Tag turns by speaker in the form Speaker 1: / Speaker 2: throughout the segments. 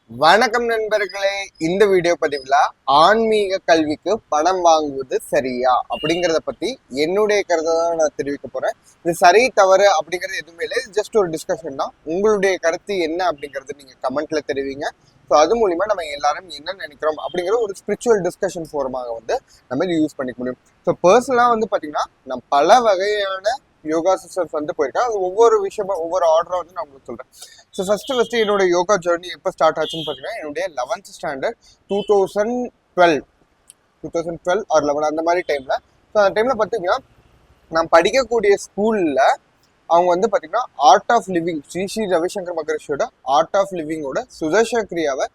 Speaker 1: வணக்கம் நண்பர்களே. இந்த வீடியோ பதிவுல ஆன்மீக கல்விக்கு பணம் வாங்குவது சரியா அப்படிங்கறத பத்தி என்னுடைய கருத்தை தான் நான் தெரிவிக்க போறேன். இது சரி தவறு அப்படிங்கிறது எதுவுமே இல்லை, ஜஸ்ட் ஒரு டிஸ்கஷன் தான். உங்களுடைய கருத்து என்ன அப்படிங்கறது நீங்க கமெண்ட்ல தெரிவிங்க. ஸோ அது மூலியமா நம்ம எல்லாரும் என்ன நினைக்கிறோம் அப்படிங்கிற ஒரு ஸ்பிரிச்சுவல் டிஸ்கஷன் ஃபோரமாக வந்து நம்ம இது யூஸ் பண்ணிக்க முடியும். ஸோ பர்சனலா வந்து பாத்தீங்கன்னா நான் பல வகையான யோகா சிஸ்டம்ஸ் வந்து போயிருக்கேன். அது ஒவ்வொரு விஷயமா ஒவ்வொரு ஆர்டரா வந்து நான் உங்களுக்கு சொல்றேன். ஸோ ஃபர்ஸ்ட் என்னோட யோகா ஜேர்னி எப்போ ஸ்டார்ட் ஆச்சுன்னு பார்த்தீங்கன்னா என்னுடைய 11th ஸ்டாண்டர்ட் 2012 2012 ஆர் 11 அந்த மாதிரி டைமில். ஸோ அந்த டைமில் பார்த்தீங்கன்னா நான் படிக்கக்கூடிய ஸ்கூலில் அவங்க வந்து பார்த்தீங்கன்னா art of living Sri Sri Ravishankar மகரிஷியோட ஆர்ட் ஆஃப் லிவிங்கோட சுதர்ஷன கிரியாவை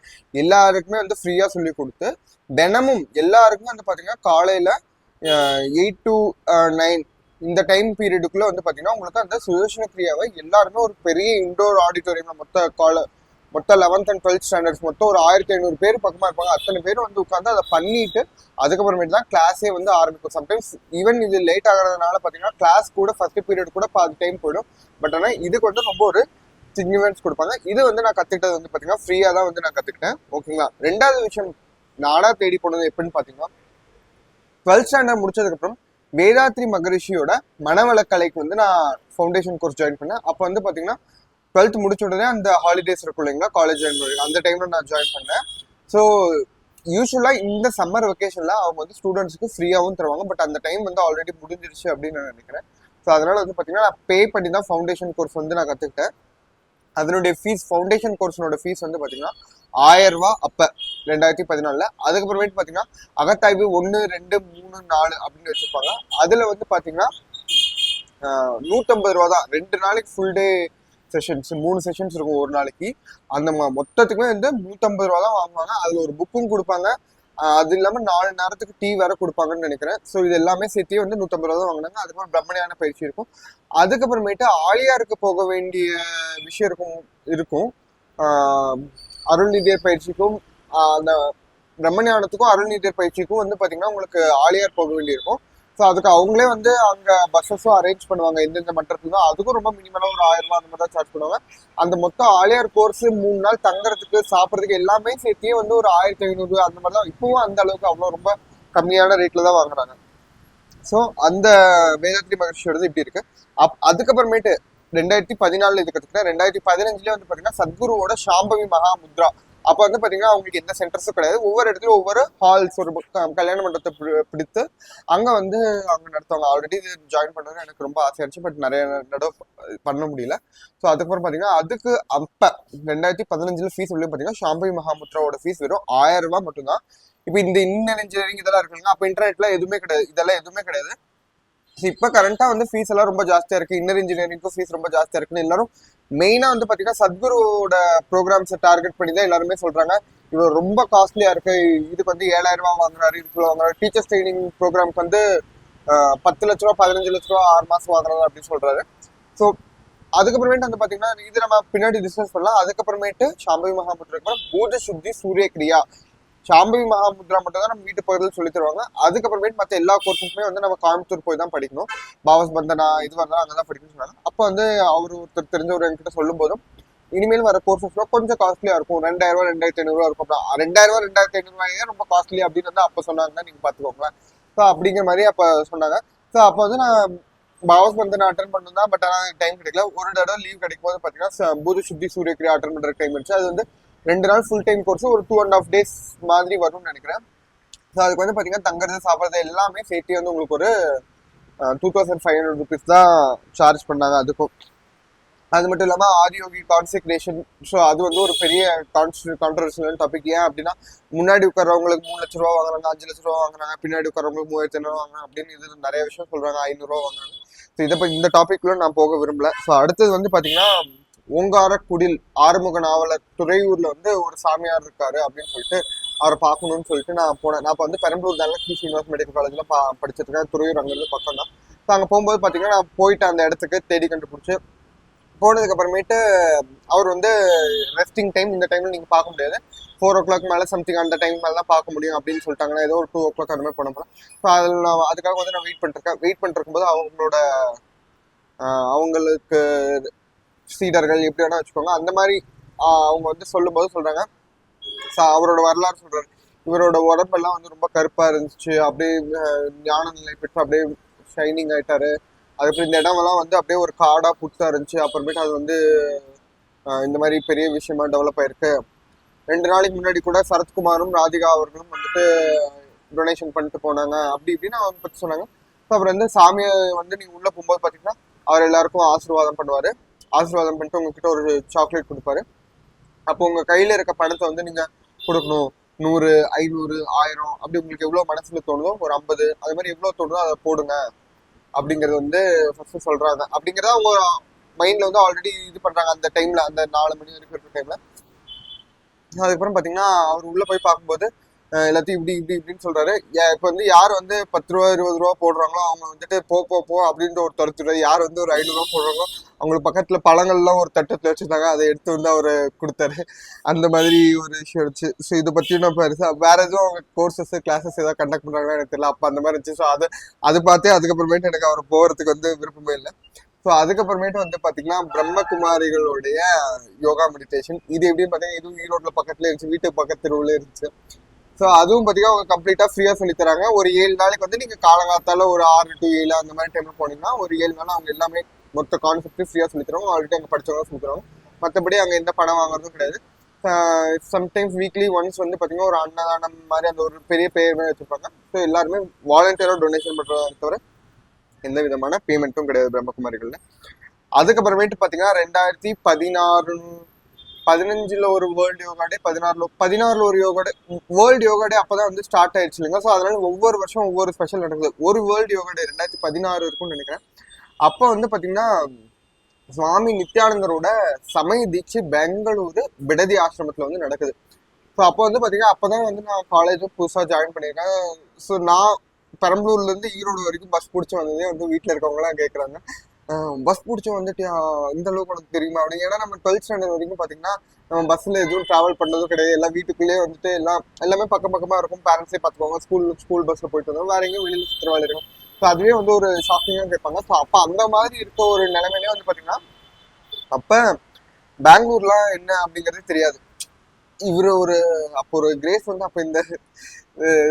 Speaker 1: எல்லாருக்குமே வந்து ஃப்ரீயாக சொல்லி கொடுத்து தினமும் எல்லாருக்குமே வந்து பார்த்தீங்கன்னா காலையில் 8 to 9 இந்த டைம் பீரியடுக்குள்ள வந்து பாத்தீங்கன்னா உங்களுக்கு அந்த சுதர்ஷன கிரியாவை எல்லாருமே ஒரு பெரிய இண்டோர் ஆடிட்டோரியம்ல மொத்த 11th and 12th ஸ்டாண்டர்ட்ஸ் மொத்தம் ஒரு 1500 பேர் பக்கமா இருப்பாங்க. அத்தனை பேரும் வந்து உட்காந்து அதை பண்ணிட்டு அதுக்கப்புறமேட்டு தான் கிளாஸே வந்து ஆரம்பிக்கும். சம்டைம்ஸ் ஈவன் இது லேட் ஆகிறதுனால பாத்தீங்கன்னா கிளாஸ் கூட ஃபர்ஸ்ட் பீரியட் கூட பாதி டைம் போயிடும். பட் ஆனால் இதுக்கு வந்து ரொம்ப ஒரு சிக்னிஃபிகன்ஸ் கொடுப்பாங்க. இது வந்து நான் கத்துக்கிட்டது வந்து பாத்தீங்கன்னா ஃப்ரீயா தான் வந்து நான் கத்துக்கிட்டேன். ஓகேங்களா. ரெண்டாவது விஷயம் நானா தேடி போனது எப்படின்னு பாத்தீங்கன்னா 12th ஸ்டாண்டர்ட் முடிச்சதுக்கு அப்புறம் வேதாத்ரி மகரிஷியோட மனவளக்கலைக்கு வந்து நான் ஃபவுண்டேஷன் கோர்ஸ் ஜாயின் பண்ணேன். அப்போ வந்து பார்த்தீங்கன்னா 12th முடிச்ச உடனே அந்த ஹாலிடேஸ் இருக்கும் இல்லைங்களா, காலேஜ் ஜாயின் பண்ணி அந்த டைம்ல நான் ஜாயின் பண்ணேன். ஸோ யூஸ்வலாக இந்த சம்மர் வெக்கேஷனில் அவங்க வந்து ஸ்டூடெண்ட்ஸுக்கு ஃப்ரீயாகவும் தருவாங்க. பட் அந்த டைம் வந்து ஆல்ரெடி முடிஞ்சிருச்சு அப்படின்னு நான் நினைக்கிறேன். ஸோ அதனால வந்து பார்த்தீங்கன்னா நான் பே பண்ணி தான் ஃபவுண்டேஷன் கோர்ஸ் வந்து நான் கற்றுக்கிட்டேன். அதனுடைய ஃபீஸ் ஃபவுண்டேஷன் கோர்ஸனோட ஃபீஸ் வந்து பார்த்தீங்கன்னா 1000 ரூபா அப்போ 2014. அதுக்கப்புறமேட்டு பார்த்தீங்கன்னா அகத்தாய்வு 1, 2, 3, 4 அப்படின்னு வச்சிருப்பாங்க. அதில் வந்து பார்த்தீங்கன்னா 150 ரூபா தான். 2 நாளைக்கு ஃபுல் டே செஷன்ஸ், 3 செஷன்ஸ் இருக்கும் ஒரு நாளைக்கு. அந்த மொத்தத்துக்குமே வந்து 150 ரூபா தான் வாங்குவாங்க. அதில் ஒரு புக்கும் கொடுப்பாங்க. அது இல்லாமல் 4 நேரத்துக்கு டீ வேற கொடுப்பாங்கன்னு நினைக்கிறேன். ஸோ இது எல்லாமே சேர்த்து வந்து 150 ரூபா தான் வாங்கினாங்க. அதுக்கப்புறம் பிரம்மணியான பயிற்சி இருக்கும். அதுக்கப்புறமேட்டு ஆலியாருக்கு போக வேண்டிய விஷயம் இருக்கும். அருள்நிதியர் பயிற்சிக்கும் அந்த பிரம்மஞானத்துக்கும் அருள்நிதியர் பயிற்சிக்கும் வந்து பார்த்தீங்கன்னா உங்களுக்கு ஆலியார் போக வேண்டியிருக்கும். ஸோ அதுக்கு அவங்களே வந்து அங்கே பஸ்ஸஸும் அரேஞ்ச் பண்ணுவாங்க எந்தெந்த மட்டத்துக்கு தான். அதுக்கும் ரொம்ப மினிமலாக ஒரு 1000 ரூபா அந்த மாதிரி தான் சார்ஜ் பண்ணுவாங்க. அந்த மொத்தம் ஆலியார் கோர்ஸ் 3 நாள் தங்குறதுக்கு சாப்பிட்றதுக்கு எல்லாமே சேர்த்தியே வந்து ஒரு 1500 அந்த மாதிரி தான். இப்பவும் அந்த அளவுக்கு அவ்வளோ ரொம்ப கம்மியான ரேட்ல தான் வாங்குறாங்க. ஸோ அந்த வேதாத்ரி மகர்ஷியோடது இப்படி இருக்கு. அதுக்கப்புறமேட்டு 2014 இது கற்றுக்கிட்டேன். 2015 வந்து பார்த்தீங்கன்னா சத்குருவோட சாம்பவி மகா முத்ரா. அப்போ வந்து பார்த்தீங்கன்னா அவங்களுக்கு எந்த சென்டர்ஸும் கிடையாது. ஒவ்வொரு இடத்துலையும் ஒவ்வொரு ஹால்ஸ் ஒரு கல்யாண மண்டபத்தை பிடித்து அங்கே வந்து அவங்க நடத்துவாங்க. ஆல்ரெடி இது ஜாயின் பண்ணுறது எனக்கு ரொம்ப ஆசையா இருந்துச்சு. பட் நிறைய நடுவு பண்ண முடியல. ஸோ அதுக்கப்புறம் பார்த்தீங்கன்னா அதுக்கு அப்போ 2015 ஃபீஸ் உள்ள பார்த்தீங்கன்னா சாம்பவி மகாமுத்ராவோட ஃபீஸ் வெறும் 1000 ரூபாய் மட்டும்தான். இப்போ இந்த இன்னர் இன்ஜினியரிங் இதெல்லாம் இருக்குங்க. அப்போ இன்டர்நெட்ல எதுவுமே கிடையாது, இதெல்லாம் எதுவுமே கிடையாது. இப்போ கரண்டா வந்து ஃபீஸ் எல்லாம் ரொம்ப ஜாஸ்தியா இருக்கு. இன்னர் இன்ஜினியரிங்க்கும் ஃபீஸ் ரொம்ப ஜாஸ்தியா இருக்குன்னு எல்லாரும் மெயினா வந்து பாத்தீங்கன்னா சத்குருவோட ப்ரோக்ராம்ஸை டார்கெட் பண்ணி தான் எல்லாருமே சொல்றாங்க. இவர் ரொம்ப காஸ்ட்லியா இருக்கு, இதுக்கு வந்து 7000 ரூபாய் வாங்குறாரு, இதுக்குள்ள வாங்குறாரு. டீச்சர்ஸ் ட்ரைனிங் ப்ரோக்ராம்க்கு வந்து 10 லட்ச ரூபா 15 லட்ச ரூபா 6 மாசம் வாங்குறாரு அப்படின்னு சொல்றாரு. ஸோ அதுக்கப்புறமேட்டு வந்து பாத்தீங்கன்னா இது நம்ம பின்னாடி டிஸ்கஸ் பண்ணலாம். அதுக்கப்புறமேட்டு சாம்பவி மகாமுத்ரா பூஜ சுத்தி சூரிய கிரியா சாம்பவி மகாமுத்ரா மட்டும் தான் நம்ம வீட்டு பகுதியில் சொல்லி தருவாங்க. அதுக்கப்புறமேட்டு மற்ற எல்லா கோர்ஸஸுமே வந்து நம்ம கோயம்புத்தூர் போய் தான் படிக்கணும். பாவஸ் பந்தனா இது வரலாம் அங்கே தான் படிக்கணும்னு சொன்னாங்க. அப்போ வந்து அவர் ஒருத்தர் தெரிஞ்சவர் என்கிட்ட சொல்லும் போதும் இனிமேல் வர கோர்சஸ்லாம் கொஞ்சம் காஸ்ட்லியா இருக்கும். 2000 ரூபா 2500 ரூபா இருக்கும். 2000 ரூபா 2500 ரூபாயே ரொம்ப காஸ்ட்லி அப்படின்னு வந்து அப்போ சொன்னாங்கன்னா நீங்க பாத்துக்கோங்களேன். ஸோ அப்படிங்கிற மாதிரி அப்போ சொன்னாங்க. ஸோ அப்போ வந்து நான் பாவஸ் பந்தனா அட்டன் பண்ணணும் தான். பட் ஆனால் டைம் கிடைக்கல. ஒரு தடவை லீவ் கிடைக்கும் போது பார்த்தீங்கன்னா பூஜ சுத்தி சூரிய கிரியா அட்டன் பண்ற டைம் இருந்துச்சு. அது வந்து 2 நாள் ஃபுல் டைம் கோர்ஸ் ஒரு 2.5 days மாதிரி வரும்னு நினைக்கிறேன். ஸோ அதுக்கு வந்து பார்த்தீங்கன்னா தங்குறது சாப்பிட்றது எல்லாமே சேர்த்து வந்து உங்களுக்கு ஒரு 2500 ருபீஸ் தான் சார்ஜ் பண்ணாங்க. அதுக்கும் அது மட்டும் இல்லாமல் ஆதியோகி கான்செக்ரேஷன். ஸோ அது வந்து ஒரு பெரிய கான்ட்ரவர்ஷியல் டாபிக். ஏன் அப்படின்னா முன்னாடி உட்காரவங்களுக்கு 3 லட்ச ரூபா வாங்குறாங்க, 5 லட்ச ரூபா வாங்குறாங்க, பின்னாடி உட்காரவங்களுக்கு 3500 வாங்குறாங்க அப்படின்னு இது நிறைய விஷயம் சொல்றாங்க. 500 ரூபா வாங்குறாங்க. ஸோ இதை இந்த டாபிக்ல நான் போக விரும்பல. ஸோ அடுத்தது வந்து பார்த்தீங்கன்னா ஓங்கார குடில் ஆறுமுக நாவலர் துறையூர்ல வந்து ஒரு சாமியார் இருக்காரு அப்படின்னு சொல்லிட்டு அவரை பார்க்கணும்னு சொல்லிட்டு நான் போனேன். நான் இப்போ வந்து பெரம்பலூர் தனலட்சுமி ஸ்ரீனிவாஸ் மெடிக்கல் காலேஜ்ல படிச்சிட்டு இருக்கேன். துறையூர் அங்கிருந்து பக்கம் தான். ஸோ அங்கே போகும்போது பார்த்தீங்கன்னா நான் போயிட்டு அந்த இடத்துக்கு தேடி கண்டுபிடிச்சு போனதுக்கு அப்புறமேட்டு அவர் வந்து ரெஸ்டிங் டைம் இந்த டைம்ல நீங்க பார்க்க முடியாது, 4 o'clock மேல சம்திங் அந்த டைம் மேல தான் பார்க்க முடியும் அப்படின்னு சொல்லிட்டாங்கன்னா ஏதோ ஒரு 2 o'clock அந்த மாதிரி போன போல. ஸோ அதில் நான் அதுக்காக வந்து நான் வெயிட் பண்ணிருக்கும் போது அவங்களுக்கு சீடர்கள் எப்படி வேணா வச்சுக்கோங்க அந்த மாதிரி அவங்க வந்து சொல்லும்போது சொல்றாங்க அவரோட வரலாறு சொல்றாரு. இவரோட உடம்பெல்லாம் வந்து ரொம்ப கருப்பா இருந்துச்சு, அப்படியே ஞான நிலை பெற்று அப்படியே ஷைனிங் ஆயிட்டாரு. அதுக்கப்புறம் இந்த இடமெல்லாம் வந்து அப்படியே ஒரு காடா புதுசா இருந்துச்சு. அப்புறமேட்டு அது வந்து இந்த மாதிரி பெரிய விஷயமா டெவலப் ஆயிருக்கு. 2 நாளைக்கு முன்னாடி கூட சரத்குமாரும் ராதிகா அவர்களும் வந்துட்டு டொனேஷன் பண்ணிட்டு போனாங்க, அப்படி இப்படின்னு அவங்க பத்தி சொன்னாங்க. அப்புறம் வந்து சாமியை வந்து நீங்க உள்ள போகும்போது பாத்தீங்கன்னா அவர் எல்லாருக்கும் ஆசீர்வாதம் பண்ணுவாரு. ஆசீர்வாதம் பண்ணிட்டு உங்ககிட்ட ஒரு சாக்லேட் கொடுப்பாரு. அப்போ உங்க கையில இருக்க பணத்தை வந்து நீங்க கொடுக்கணும். 100, 500, 1000 அப்படி உங்களுக்கு எவ்வளவு மனசுல தோணுதோ, ஒரு 50 அது மாதிரி எவ்வளவு தோணுதோ அதை போடுங்க அப்படிங்கறது வந்து ஃபர்ஸ்ட் சொல்றாங்க. அப்படிங்கறத அவங்க மைண்ட்ல வந்து ஆல்ரெடி இது பண்றாங்க அந்த டைம்ல, அந்த 4 மணி வரைக்கும் இருக்கிற டைம்ல. அதுக்கப்புறம் பாத்தீங்கன்னா அவர் உள்ள போய் பார்க்கும்போது எல்லாத்தையும் இப்படி இப்படி இப்படின்னு சொல்றாரு. இப்ப வந்து யார் வந்து 10 ரூபா 20 ரூபா போடுறாங்களோ அவங்க வந்துட்டு போ போ போ அப்படின்ற ஒரு துரத்துறாரு. யார் வந்து ஒரு 500 ரூபா போடுறாங்களோ அவங்களுக்கு பக்கத்துல பழங்கள்லாம் ஒரு தட்டத்துல வச்சிருந்தாங்க, அதை எடுத்து வந்து அவரு கொடுத்தாரு. அந்த மாதிரி ஒரு விஷயம் இருந்துச்சு. ஸோ இதை பத்தி நான் பெருசா வேற எதுவும் அவங்க கோர்சஸ் கிளாஸஸ் ஏதாவது கண்டக்ட் பண்றாங்கன்னா எனக்கு தெரியல. அப்ப அந்த மாதிரி இருந்துச்சு. ஸோ அது பார்த்தே அதுக்கப்புறமேட்டு எனக்கு அவர் போறதுக்கு வந்து விருப்பமே இல்லை. ஸோ அதுக்கப்புறமேட்டு வந்து பாத்தீங்கன்னா பிரம்மகுமாரிகளுடைய யோகா மெடிடேஷன். இது எப்படின்னு பாத்தீங்கன்னா இதுவும் ஈரோட்ல பக்கத்துல இருந்துச்சு, வீட்டு பக்கத்து தெருவுல இருந்துச்சு. ஸோ அதுவும் பார்த்தீங்கன்னா அவங்க கம்ப்ளீட்டா ஃப்ரீயா சொல்லி தராங்க. ஒரு 7 நாளைக்கு வந்து நீங்க காலங்காத்தால ஒரு 6 to 7 அந்த மாதிரி டைம்ல போனீங்கன்னா ஒரு 7 நாள் அவங்க எல்லாமே மொத்த கான்செப்ட் ஃப்ரீயா சொல்லி தருவாங்க. ஆல்ரெடி அங்கே படிச்சவங்க சொல்லி தருவாங்க. மற்றபடி அங்கே எந்த பணம் வாங்குறதும் கிடையாது. சம்டைம்ஸ் வீக்லி ஒன்ஸ் வந்து பார்த்தீங்கன்னா ஒரு அன்னதானம் மாதிரி அந்த ஒரு பெரிய பேருமே வச்சிருப்பாங்க. ஸோ எல்லாருமே வாலண்டியரா டொனேஷன் பண்றதை தவிர எந்த விதமான பேமெண்ட்டும் கிடையாது பிரம்மகுமாரிகள்ல. அதுக்கப்புறமேட்டு பார்த்தீங்கன்னா 2015 ஒரு வேர்ல்டு யோகா டே, 16 ஒரு யோகா டே. வேர்ல்டு யோகா டே அப்பதான் வந்து ஸ்டார்ட் ஆயிடுச்சு இல்லைங்க. ஸோ அதனால ஒவ்வொரு வருஷம் ஒவ்வொரு ஸ்பெஷல் நடக்குது. ஒரு வேர்ல்டு யோகா டே 2016 இருக்கும்னு நினைக்கிறேன். அப்போ வந்து பாத்தீங்கன்னா சுவாமி நித்யானந்தரோட சமய தீட்சை பெங்களூரு பிடதி ஆசிரமத்துல வந்து நடக்குது. ஸோ அப்போ வந்து பாத்தீங்கன்னா அப்பதான் வந்து நான் காலேஜ் புதுசா ஜாயின் பண்ணியிருக்கேன். ஸோ நான் பெரம்பலூர்ல இருந்து ஈரோடு வரைக்கும் பஸ் பிடிச்சி வந்ததே வந்து வீட்டுல இருக்கவங்க எல்லாம் கேட்கறாங்க, பஸ் பிடிச்சி வந்துட்டு இந்த அளவுக்கு உனக்கு தெரியுமா அப்படின்னு. ஏன்னா நம்ம 12th ஸ்டாண்டர்ட் வரைக்கும் பாத்தீங்கன்னா நம்ம பஸ்ல எதுவும் டிராவல் பண்ணதும் கிடையாது. எல்லாம் வீட்டுக்குள்ளேயே வந்துட்டு எல்லாமே பக்கம் பக்கமா இருக்கும். பேரண்ட்ஸே பார்த்துக்கோங்க. ஸ்கூல் பஸ்ல போயிட்டு வந்தோம், வேற எங்கேயும் வெளியில சுற்றுவாள் இருக்கும். ஸோ அதுவே வந்து ஒரு ஷாக்கிங்கா கேட்பாங்க. ஸோ அப்ப அந்த மாதிரி இருக்க ஒரு நிலைமையிலே வந்து பாத்தீங்கன்னா அப்ப பெங்களூர்லாம் என்ன அப்படிங்கறது தெரியாது. இவரு அப்போ ஒரு கிரேஸ் வந்து அப்ப இந்த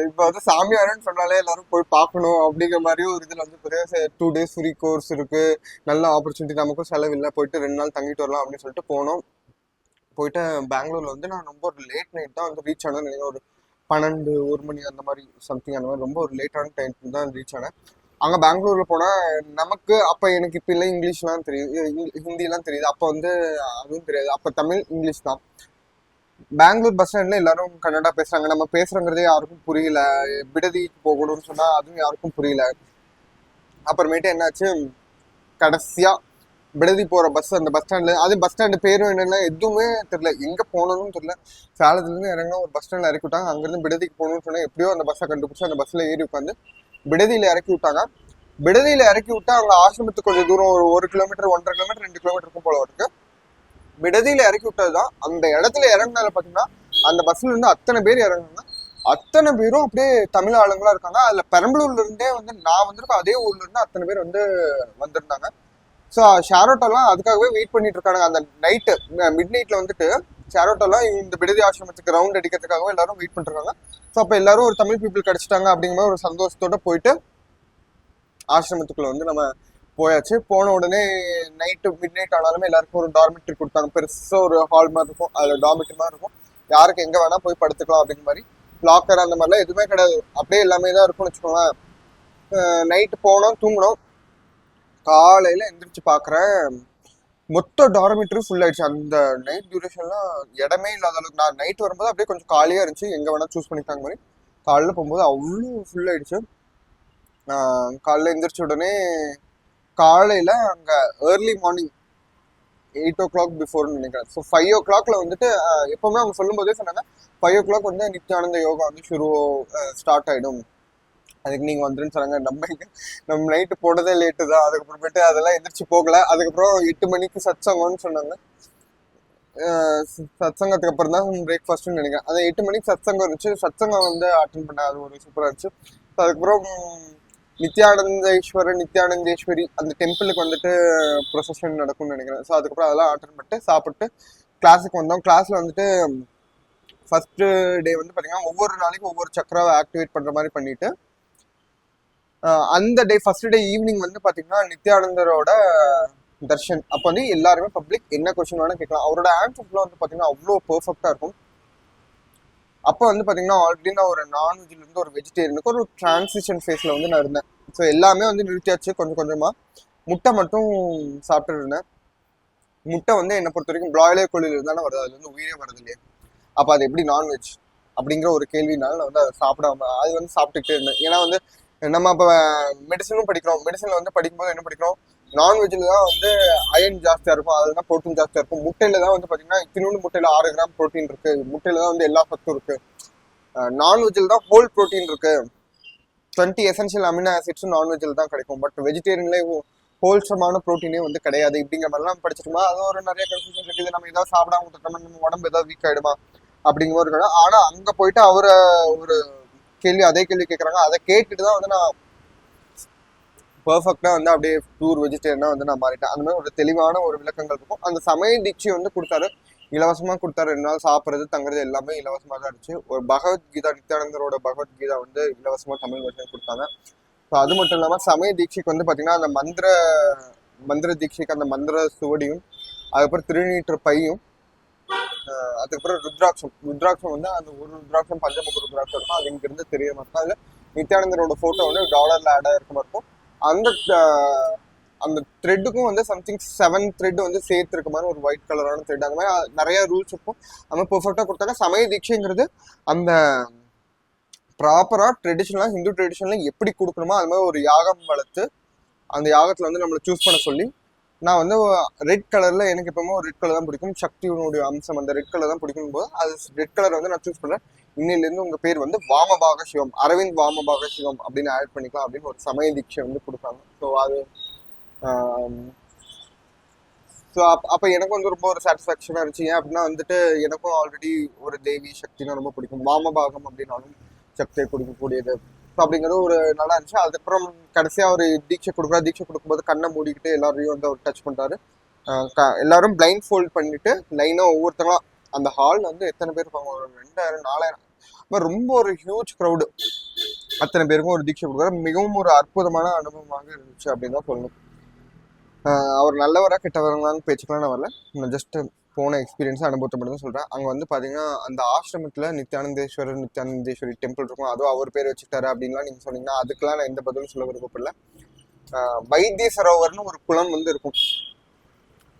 Speaker 1: இப்ப வந்து சாமியாருன்னு சொன்னாலே எல்லாரும் போய் பார்க்கணும் அப்படிங்கிற மாதிரி ஒரு இதுல வந்து 2 days ஃப்ரீ கோர்ஸ் இருக்கு, நல்ல ஆப்பர்ச்சுனிட்டி, நமக்கும் செலவு இல்லை, போயிட்டு 2 நாள் தங்கிட்டு வரலாம் அப்படின்னு சொல்லிட்டு போனோம். போயிட்டு பெங்களூர்ல வந்து நான் ரொம்ப ஒரு லேட் நைட் தான் வந்து ரீச் ஆனேன். ஒரு 12, 1 மணி அந்த மாதிரி சம்திங், அந்த மாதிரி ரொம்ப ஒரு லேட்டான டைம் தான் ரீச் ஆனேன். அங்க பெங்களூர்ல போனா நமக்கு அப்ப எனக்கு இப்ப இல்லை இங்கிலீஷ்லாம் தெரியுது, ஹிந்திலாம் தெரியுது. அப்ப வந்து அதுவும் தெரியாது. அப்ப தமிழ் இங்கிலீஷ் தான். பெங்களூர் பஸ் ஸ்டாண்ட்ல எல்லாரும் கன்னடா பேசுறாங்க. நம்ம பேசுறங்கிறதே யாருக்கும் புரியல. விடுதிக்கு போகணும்னு சொன்னா அதுவும் யாருக்கும் புரியல. அப்புறமேட்டு என்னாச்சு, கடைசியா விடுதி போற பஸ் அந்த பஸ் ஸ்டாண்ட்ல, அது பஸ் ஸ்டாண்டு பேரும் என்னன்னா எதுவுமே தெரியல, எங்க போகணும்னு தெரியல. சேலத்துல இருந்து இறங்கினா ஒரு பஸ் ஸ்டாண்ட்ல இறக்கி விட்டாங்க. அங்கிருந்து விடுதிக்கு போகணும்னு சொன்னா எப்படியோ அந்த பஸ்ஸை கண்டுபிடிச்சு அந்த பஸ்ல ஏறி உட்காந்து விடுதியில இறக்கி விட்டாங்க. விடுதியில இறக்கி விட்டா அவங்க ஆசிரமத்துக்கு கொஞ்சம் தூரம், ஒரு 1 கிலோமீட்டர் 1.5 கிலோமீட்டர் 2 கிலோமீட்டர் இருக்கும் போல இருக்கு. விடுதியில இறக்கி விட்டதுதான். அந்த இடத்துல இறங்கினால பாத்தீங்கன்னா அந்த பஸ்ல இருந்து அத்தனை பேர் இறங்குனாங்க. அத்தனை பேரும் அப்படியே தமிழ் ஆளுங்களா இருக்காங்க. அதுல பெரம்பலூர்ல இருந்தே வந்து நான் வந்திருக்கேன், அதே ஊர்ல இருந்து அத்தனை பேர் வந்து வந்திருந்தாங்க. ஸோ ஷேரோட்டோலாம் அதுக்காகவே வெயிட் பண்ணிட்டு இருக்காங்க. அந்த நைட்டு மிட் நைட்ல வந்துட்டு ஷேரோட்டோலாம் இந்த விடுதி ஆசிரமத்துக்கு ரவுண்ட் அடிக்கிறதுக்காகவே எல்லாரும் வெயிட் பண்ணிருக்காங்க. ஸோ அப்போ எல்லாரும் ஒரு தமிழ் பீப்புள் கிடைச்சிட்டாங்க அப்படிங்கிற ஒரு சந்தோஷத்தோட போயிட்டு ஆசிரமத்துக்குள்ள வந்து நம்ம போயாச்சு. போன உடனே நைட்டு மிட் நைட் ஆனாலுமே எல்லாருக்கும் ஒரு டார்மெட்ரி கொடுத்தாங்க. பெருசாக ஒரு ஹால் மாதிரி இருக்கும், அதில் டார்மெட்ரி மாதிரி இருக்கும். யாருக்கு எங்கே வேணா போய் படுத்துக்கலாம் அப்படிங்கிற மாதிரி. லாக்கர் அந்த மாதிரிலாம் எதுவுமே கிடையாது, அப்படியே எல்லாமே தான் இருக்கும்னு வச்சுக்கோங்களேன். நைட்டு போனோம், தூங்கினோம். காலையில எந்திரிச்சு பாக்குறேன் மொத்த டார்மெட்ரி ஃபுல் ஆயிடுச்சு. அந்த நைட் டியூரேஷன்லாம் இடமே இல்லாத அளவுக்கு. நான் நைட் வரும்போது அப்படியே கொஞ்சம் காலியா இருந்துச்சு, எங்க வேணா சூஸ் பண்ணிட்டாங்க மாதிரி. காலையில போகும்போது அவ்வளோ ஃபுல் ஆயிடுச்சு. காலைல எந்திரிச்ச உடனே காலையில அங்க ஏர்லி மார்னிங் 8 o'clock பிஃபோர்னு நினைக்கிறேன். ஸோ 5 o'clockல வந்துட்டு எப்பவுமே அவங்க சொல்லும் போதே சொன்னாங்க 5 o'clock வந்து நித்யானந்த யோகா வந்து ஸ்டார்ட் ஆயிடும், அதுக்கு நீங்க வந்துருன்னு சொன்னாங்க. நம்ம நைட்டு போனதே லேட்டு தான். அதுக்கப்புறமேட்டு அதெல்லாம் எந்திரிச்சு போகல. அதுக்கப்புறம் 8 மணிக்கு சத்சங்கம்னு சொன்னாங்க. சத்சங்கத்துக்கு அப்புறம் தான் பிரேக்ஃபாஸ்ட்னு நினைக்கிறேன். அது 8 மணிக்கு சத்சங்கம் இருந்துச்சு. சத்சங்கம் வந்து அட்டன் பண்ண, அது ஒரு சூப்பரா இருந்துச்சு. அதுக்கப்புறம் நித்யானந்தேஸ்வரி அந்த டெம்பிளுக்கு வந்துட்டு ப்ரொசஷன் நடக்கும்னு நினைக்கிறேன். ஸோ அதுக்கப்புறம் அதெல்லாம் அட்டன் பண்ணிட்டு சாப்பிட்டு கிளாஸுக்கு வந்தோம். கிளாஸ்ல வந்துட்டு ஃபர்ஸ்ட் டே வந்து பாத்தீங்கன்னா ஒவ்வொரு நாளைக்கும் ஒவ்வொரு சக்கராவை ஆக்டிவேட் பண்ற மாதிரி பண்ணிட்டு அந்த டே ஃபர்ஸ்ட் டே ஈவினிங் வந்து பாத்தீங்கன்னா நித்யானந்தரோட தர்ஷன். அப்போ வந்து எல்லாருமே பப்ளிக் என்ன கொஸ்டின் வேணா கேட்கலாம். அவரோட ஆன்சர்ஸ்லாம் வந்து பாத்தீங்கன்னா அவ்வளோ பெர்ஃபெக்டா இருக்கும். அப்போ வந்து பாத்தீங்கன்னா ஆல்ரெடி நான் ஒரு நான்வெஜ்ல இருந்து ஒரு வெஜிடேரியனுக்கு ஒரு டிரான்சிஷன் ஃபேஸ்ல வந்து நான் இருந்தேன். ஸோ எல்லாமே வந்து நிறுத்தியாச்சு கொஞ்சம் கொஞ்சமா. முட்டை மட்டும் சாப்பிட்டு இருந்தேன். முட்டை வந்து என்னை பொறுத்த வரைக்கும் பிராய்லர் கோழியில இருந்தாலும் வருது, அதுல இருந்து உயிரே வருது இல்லையா, அப்போ அது எப்படி நான்வெஜ் அப்படிங்கிற ஒரு கேள்வினால நான் வந்து அதை சாப்பிடாம அது வந்து சாப்பிட்டுக்கிட்டே இருந்தேன். ஏன்னா வந்து நம்ம இப்போ மெடிசனும் படிக்கிறோம். மெடிசன்ல வந்து படிக்கும்போது என்ன படிக்கிறோம், நான்வெஜ்ல தான் வந்து அயன் ஜாஸ்தியா இருக்கும், அதுல தான் ப்ரோட்டீன் ஜாஸ்தியா இருக்கும். முட்டையில தான் வந்து பாத்தீங்கன்னா இத்தினூண்டு முட்டையில 6 கிராம் ப்ரோட்டீன் இருக்கு, முட்டையில தான் வந்து எல்லா சத்தும் இருக்கு. நான்வெஜ்ல தான் ஹோல் ப்ரோட்டீன் இருக்கு, 20 எசென்ஷியல் அமினோ ஆசிட்ஸும் நான்வெஜ்ல தான் கிடைக்கும். பட் வெஜிடேரியன்ல ஹோல்சமான ப்ரோட்டீனே வந்து கிடையாது. இப்படிங்கிற மாதிரிலாம் படிச்சிருமா, அது ஒரு நிறைய கன்ஃபியூஷன் இருக்குது. நம்ம ஏதாவது சாப்பிடாம விட்டுட்டோம்னா நம்ம உடம்பு ஏதாவது வீக் ஆயிடுமா அப்படிங்கிற ஒரு கடை. ஆனா அங்க போயிட்டு அவரை ஒரு அதே கேள்வி கேட்கறாங்க. அதை கேட்டுட்டு தான் வந்து நான் பெர்ஃபெக்டா வந்து அப்படியே பியூர் வெஜிடேரியனா வந்து நான் மாறிட்டேன். அந்த மாதிரி ஒரு தெளிவான ஒரு விளக்கங்கள் இருக்கும். அந்த சமய தீட்சை வந்து கொடுத்தாரு, இலவசமா கொடுத்தாரு. 2 நாள் சாப்பிட்றது தங்குறது எல்லாமே இலவசமா தான் இருந்துச்சு. ஒரு பகவத்கீதா, நித்யானந்தரோட பகவத்கீதா வந்து இலவசமா தமிழ் வருஷம் கொடுத்தாங்க. ஸோ அது மட்டும் இல்லாம சமய தீட்சைக்கு வந்து பாத்தீங்கன்னா அந்த மந்திர தீட்சைக்கு அந்த மந்திர சுவடியும், அதுக்கப்புறம் திருநீற்று பையும், அதுக்கப்புறம் ருத்ராட்சம் வந்து அந்த ஒரு ருத்ராட்சம் பஞ்சமுக ருத்ராட்சம் இருக்கும். அது இங்க இருந்து தெரிய மாதிரி அதுல நித்யானந்தரோட போட்டோ வந்து $1 ஆடா இருக்க மாதிரி இருக்கும். அந்த த்ரெட்டுக்கும் வந்து சம்திங் 7 த்ரெட் வந்து சேர்த்து இருக்க மாதிரி ஒரு ஒயிட் கலரான த்ரெட். அந்த மாதிரி நிறைய ரூல்ஸ் இருக்கும். அந்த பெர்ஃபெக்டா கொடுத்தாங்க. சமய தீட்சைங்கிறது அந்த ப்ராப்பரா ட்ரெடிஷனலா ஹிந்து ட்ரெடிஷன்ல எப்படி கொடுக்கணுமோ அது மாதிரி ஒரு யாகம் வளர்த்து அந்த யாகத்துல வந்து நம்மளை சூஸ் பண்ண சொல்லி, நான் வந்து ரெட் கலர்ல எனக்கு எப்பவுமே ரெட் கலர் தான் பிடிக்கும். சக்தியினுடைய அம்சம் அந்த ரெட் கலர் தான் பிடிக்கும் போது அது ரெட் கலர் வந்து நான் சூஸ் பண்றேன். இன்னையில இருந்து உங்க பேர் வந்து வாமபாக சிவம், அரவிந்த் வாமபாக சிவம் அப்படின்னு ஆட் பண்ணிக்கலாம் அப்படின்னு ஒரு சமய தீட்சை வந்து கொடுத்தாங்க. ஸோ அது ஸோ அப்போ எனக்கு வந்து ரொம்ப ஒரு சாட்டிஸ்ஃபேக்ஷனாக இருந்துச்சு. ஏன் அப்படின்னா வந்துட்டு எனக்கும் ஆல்ரெடி ஒரு தேவி சக்தினா ரொம்ப பிடிக்கும். வாமபாகம் அப்படின்னாலும் சக்தியை கொடுக்கக்கூடியது. ஸோ அப்படிங்கிறது ஒரு நல்லா இருந்துச்சு. அதுக்கப்புறம் கடைசியாக ஒரு தீட்சை கொடுக்கும்போது கண்ணை மூடிக்கிட்டு எல்லாரையும் வந்து அவர் டச் பண்ணுறாரு. எல்லாரும் பிளைண்ட் ஃபோல்ட் பண்ணிட்டு லைனாக ஒவ்வொருத்தங்களாம் அந்த ஹால் வந்து எத்தனை பேர் இருப்பாங்க, ஒரு 2000 4000, ரொம்ப ஒரு ஹியூஜ் க்ரௌடு. அத்தனை பேருக்கும் ஒரு தீட்சை கொடுக்குறாரு. மிகவும் ஒரு அற்புதமான அனுபவமாக இருந்துச்சு அப்படின்னு தான் சொல்லணும். அவர் நல்லவரா கெட்டவரான்னு பேச்சுக்கலாம் நான் வரல, நான் ஜஸ்ட் போன எக்ஸ்பீரியன்ஸ் அனுபவத்தை மட்டும் தான் சொல்கிறேன். அங்கே வந்து பார்த்தீங்கன்னா அந்த ஆசிரமத்தில் நித்யானந்தேஸ்வரி டெம்பிள் இருக்கும், அதுவும் அவர் பேர் வச்சுட்டாரு அப்படின்லாம் நீங்கள் சொன்னீங்கன்னா அதுக்கெல்லாம் நான் எந்த பதிலும் சொல்ல விருப்பப்படல. வைத்திய சரோவர்னு ஒரு குளம் வந்து இருக்கும்.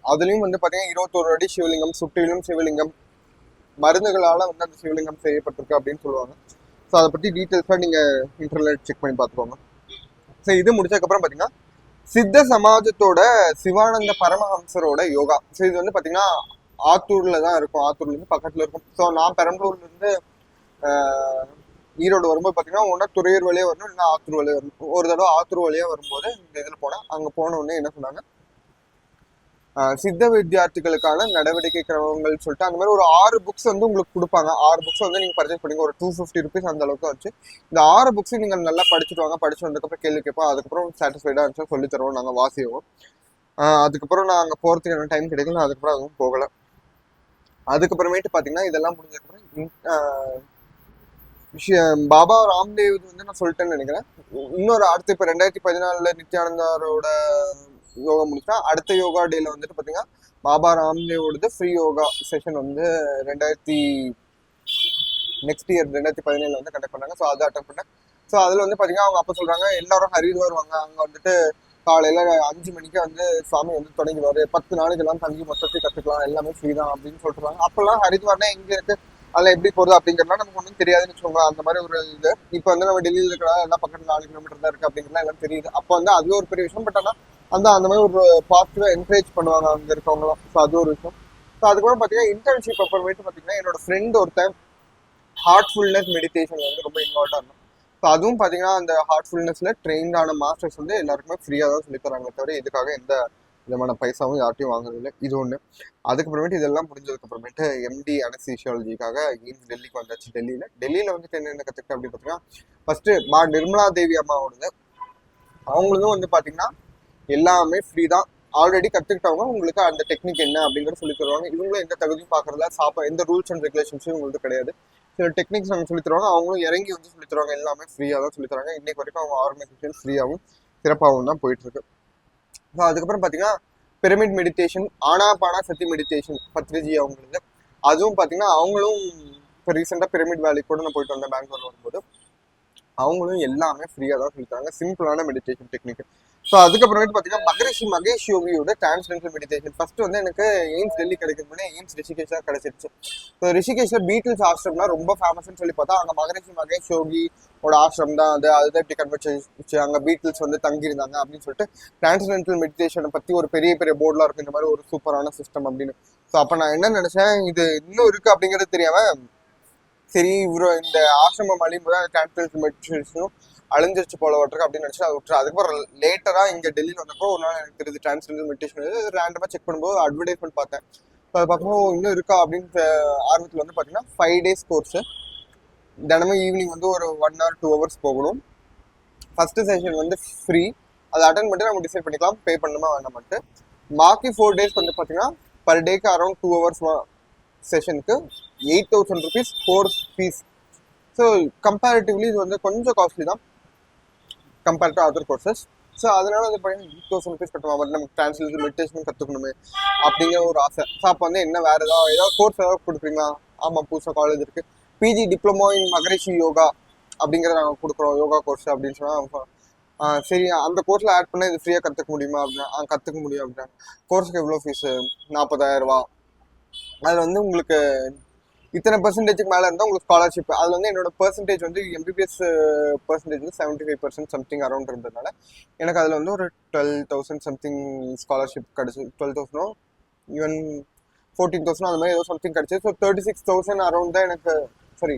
Speaker 1: அதுலேயும் வந்து பார்த்தீங்கன்னா 21 அடி சிவலிங்கம், சுற்றிலும் சிவலிங்கம், மருந்துகளால் வந்து அந்த சிவலிங்கம் செய்யப்பட்டிருக்கு அப்படின்னு சொல்லுவாங்க. ஸோ அதை பற்றி டீட்டெயில்ஸாக நீங்கள் இன்டர்நெட் செக் பண்ணி பார்த்துக்கோங்க. ஸோ இது முடிச்சதுக்கப்புறம் பார்த்தீங்கன்னா சித்த சமாஜத்தோட சிவானந்த பரமஹம்சரோட யோகா. ஸோ இது வந்து பார்த்தீங்கன்னா ஆத்தூர்ல தான் இருக்கும், ஆத்தூர்ல இருந்து பக்கத்துல இருக்கும். ஸோ நான் பெரம்பலூர்ல இருந்து ஈரோடு வரும்போது பார்த்தீங்கன்னா ஒன்றா துறையூர் வழியே வரணும், இல்லைன்னா ஆத்தூர் வழியே வரணும். ஒரு தடவை ஆத்தூர் வழியா வரும்போது இந்த இதில் போனேன். அங்கே போன உடனே என்ன சொன்னாங்க, சித்த வித்தியார்த்திகளுக்கான நடவடிக்கை கிரமங்கள் சொல்லிட்டு அந்த மாதிரி ஒரு 6 புக்ஸ் வந்து உங்களுக்கு கொடுப்பாங்க. 6 புக்ஸ் வந்து நீங்க பர்ச்சேஸ் பண்ணிங்க. ஒரு 250 rupees அந்த அளவுக்கு வச்சு இந்த 6 புக்ஸ் நீங்க நல்லா படிச்சுட்டு வாங்க. படிச்சு வந்ததுக்கப்புறம் கேள்வி கேட்போம். அதுக்கப்புறம் சாட்டிஸ்ஃபைடா இருந்துச்சு சொல்லி தருவோம், நாங்கள் வாசியோம். அதுக்கப்புறம் நான் அங்கே போகிறதுக்கு எனக்கு டைம் கிடைக்கல, அதுக்கப்புறம் அதுவும் போகலை. அதுக்கப்புறமேட்டு பார்த்தீங்கன்னா இதெல்லாம் முடிஞ்சதுக்கப்புறம் பாபா ராம்தேவ் வந்து நான் சொல்லிட்டேன்னு நினைக்கிறேன். இன்னொரு அடுத்து இப்போ 2014 நித்யானந்தாரோட யோகா முடிச்சா அடுத்த யோகா டேல வந்துட்டு பார்த்தீங்கன்னா பாபா ராம்தேவோடது ஃப்ரீ யோகா செஷன் வந்து நெக்ஸ்ட் இயர் 2017 வந்து கண்டக்ட் பண்ணாங்க. ஸோ அதை அட்டன் பண்ணேன். ஸோ அதில் வந்து பார்த்தீங்கன்னா அவங்க அப்போ சொல்கிறாங்க எல்லாரும் ஹரித்வார் வாங்க, அங்கே வந்துட்டு காலையில் 5 மணிக்கு வந்து சுவாமி வந்து தொடங்கிடுவார், 10 நாளைக்கு எல்லாம் தங்கி மொத்தத்தை கற்றுக்கலாம், எல்லாமே ஃப்ரீ தான் அப்படின்னு சொல்லிட்டுருவாங்க. அப்போல்லாம் ஹரித்வார்னா எங்கே இருக்குது, அதில் எப்படி போகிறது அப்படிங்கிறதுலாம் நமக்கு ஒன்றும் தெரியாதுன்னு வச்சுக்கோங்க. அந்த மாதிரி ஒரு இது இப்போ வந்து நம்ம டெல்லியில் இருக்கிற எல்லாம் பக்கத்தில் 4 கிலோமீட்டர் தான் இருக்குது அப்படிங்கிறதுலாம் எல்லாம் தெரியுது. அப்போ வந்து அது ஒரு பெரிய விஷயம். பட் ஆனால் அந்த மாதிரி ஒரு பாசிட்டிவாக என்கரேஜ் பண்ணுவாங்க அங்கே இருக்கவங்களாம். ஸோ அது ஒரு விஷயம். ஸோ அதுக்கப்புறம் பார்த்தீங்கன்னா இன்டர்ன்ஷிப் அப்புறமேட்டு பார்த்தீங்கன்னா என்னோட ஃப்ரெண்ட் ஒருத்தன் ஹார்ட்ஃபுல்னஸ் மெடிடேஷன் வந்து ரொம்ப இன்வால்வாக இருக்கும். ஸோ அதுவும் பார்த்தீங்கன்னா அந்த ஹார்ட்ஃபுல்னஸில் ட்ரெயின்டான மாஸ்டர்ஸ் வந்து எல்லாருக்குமே ஃப்ரீயாக தான் சொல்லி தராங்க, தவிர இதுக்காக எந்த விதமான பைசாவும் யார்ட்டையும் வாங்குறதில்லை. இது ஒன்று. அதுக்கப்புறமேட்டு இதெல்லாம் முடிஞ்சதுக்கப்புறமேட்டு எம்டி அனஸ்தீசியாலஜிக்காக டெல்லிக்கு வந்தாச்சு. டெல்லியில் வந்துட்டு என்னென்ன கற்றுக்கிட்டேன் அப்படின்னு பார்த்தீங்கன்னா ஃபர்ஸ்ட்டு நிர்மலா தேவி அம்மாவோடது. அவங்களுக்கும் வந்து பார்த்தீங்கன்னா எல்லாமே ஃப்ரீ தான். ஆல்ரெடி கத்துக்கிட்டவங்க உங்களுக்கு அந்த டெக்னிக் என்ன அப்படிங்கறது சொல்லி தருவாங்க. இவங்களும் எந்த தகுதியும் பாக்குறதுல எந்த ரூல்ஸ் அண்ட் ரெகுலேஷன்ஸும் உங்களுக்கு கிடையாது. சில டெக்னிக்ஸ் அவங்க சொல்லி தருவாங்க, அவங்களும் இறங்கி வந்து சொல்லி தருவாங்க. எல்லாமே ஃப்ரீயா தான் சொல்லி தராங்க. இன்னைக்கு வரைக்கும் அவங்க ஆர்கனைசேஷன் ஃப்ரீயாகவும் சிறப்பாகவும் தான் போயிட்டு இருக்கு. அதுக்கப்புறம் பாத்தீங்கன்னா பிரமிட் மெடிடேஷன், ஆனாபானா சத்தி மெடிடேஷன் பத்ரிஜி அவங்களுக்கு, அதுவும் பாத்தீங்கன்னா அவங்களும் இப்போ ரீசெண்டா பிரமிட் வேலைக்கு கூட நான் போயிட்டு வந்தேன் பெங்களூர் வரும்போது. அவங்களும் எல்லாமே ஃப்ரீயா தான் சொல்லிட்டாங்க, சிம்பிளான மெடிடேஷன் டெக்னிக். ஸோ அதுக்கப்புறமேட்டு பார்த்தீங்கன்னா மகரிஷி மகேஷ் யோகியோட டிரான்ஸ்டென்டல் மெடிடேஷன். ஃபர்ஸ்ட் வந்து எனக்கு எய்ம்ஸ் டெல்லி கிடைக்கும் முன்னே எய்ம்ஸ் ரிஷிகேஷ் தான் கிடைச்சிருச்சு. ஸோ ரிஷிகேஷ்ல பீட்டில்ஸ் ஆசிரம்னா ரொம்ப ஃபேமஸ்ன்னு சொல்லி பார்த்தா அங்கே மகரிஷி மகேஷ் யோகியோட ஆசிரம் தான் அதுதான் இப்படி கன்வெர்ட் அங்கே பீட்டில்ஸ் வந்து தங்கியிருந்தாங்க அப்படின்னு சொல்லிட்டு டிரான்ஸ்டென்டல் மெடிடேஷனை பற்றி ஒரு பெரிய பெரிய போர்டெலாம் இருக்கும், இந்த மாதிரி ஒரு சூப்பரான சிஸ்டம் அப்படின்னு. ஸோ அப்போ நான் என்ன நினைச்சேன், இது இன்னும் இருக்கு அப்படிங்கிறது தெரியாம சரி இவரு இந்த ஆசிரமம் அழியும்போது டிரான்ஸ்டென்டல் மெடிடேஷனும் அழிஞ்சிருச்சு போல விட்டுருக்கு அப்படின்னு நினைச்சு அதை விட்டுரு. அதுக்கப்புறம் லேட்டரா இங்க டெல்லியில் வந்தப்போ ஒரு நாள் எனக்கு தெரியுது டிரான்ஸ்டென்டல் மெடிடேஷன் ரேண்டமா செக் பண்ணும்போது அட்வர்டைஸ்மெண்ட் பார்த்தேன். அது பார்க்கும்போது இன்னும் இருக்கா அப்படின்னு ஆர்வத்தில் வந்து பார்த்தீங்கன்னா 5 days கோர்ஸ், தினமும் ஈவினிங் வந்து ஒரு 1 or 2 hours போகணும். ஃபர்ஸ்ட் செஷன் வந்து ஃப்ரீ, அதை அட்டன் பண்ணிட்டு நம்ம டிசைட் பண்ணிக்கலாம் பே பண்ணணுமா வேண்டாமட்டு. பாக்கி 4 days வந்து பார்த்தீங்கன்னா பர் டேக்கு அரௌண்ட் 2 hours செஷனுக்கு 8,000 rupees course fees. So comparatively இது வந்து கொஞ்சம் காஸ்ட்லி தான் compared to other courses. So அதனால வந்து பார்த்தீங்கன்னா 8,000 rupees கட்டணும், பட் நமக்கு டிரான்ஸ்லேஷன் மெடிடேஷன் கற்றுக்கணுமே அப்படிங்கிற ஒரு ஆசை. ஸோ அப்போ வந்து என்ன வேறு ஏதாவது கோர்ஸ் ஏதாவது கொடுக்குறீங்களா? ஆமாம், புதுசாக காலேஜ் இருக்குது, பிஜி டிப்ளமோ இன் மகரிஷி யோகா அப்படிங்கிறத நாங்கள் கொடுக்குறோம், யோகா கோர்ஸ் அப்படின்னு சொன்னால் சரி அந்த கோர்ஸில் ஆட் பண்ணால் இது ஃப்ரீயாக கற்றுக்க முடியுமா அப்படின்னா கற்றுக்க முடியும் அப்படின்னா. கோர்ஸுக்கு எவ்வளோ ஃபீஸு? 40,000 ரூபா. அதில் வந்து உங்களுக்கு இத்தனை பெர்சன்டேஜுக்கு மேலே இருந்தால் உங்களுக்கு ஸ்காலர்ஷிப். அதில் வந்து என்னோட பெர்சன்டேஜ் வந்து எம்பிபிஎஸ் பெர்சன்டேஜ் வந்து 75% சம்திங் அரௌண்ட் இருந்ததுனால எனக்கு அதில் வந்து ஒரு 12,000 சம்திங் ஸ்காலர்ஷிப் கிடச்சி, 12,000 ஈவன் 14,000 அந்த மாதிரி ஏதோ சம்திங் கிடச்சி. ஸோ 36,000 அரௌண்ட் தான் எனக்கு, சாரி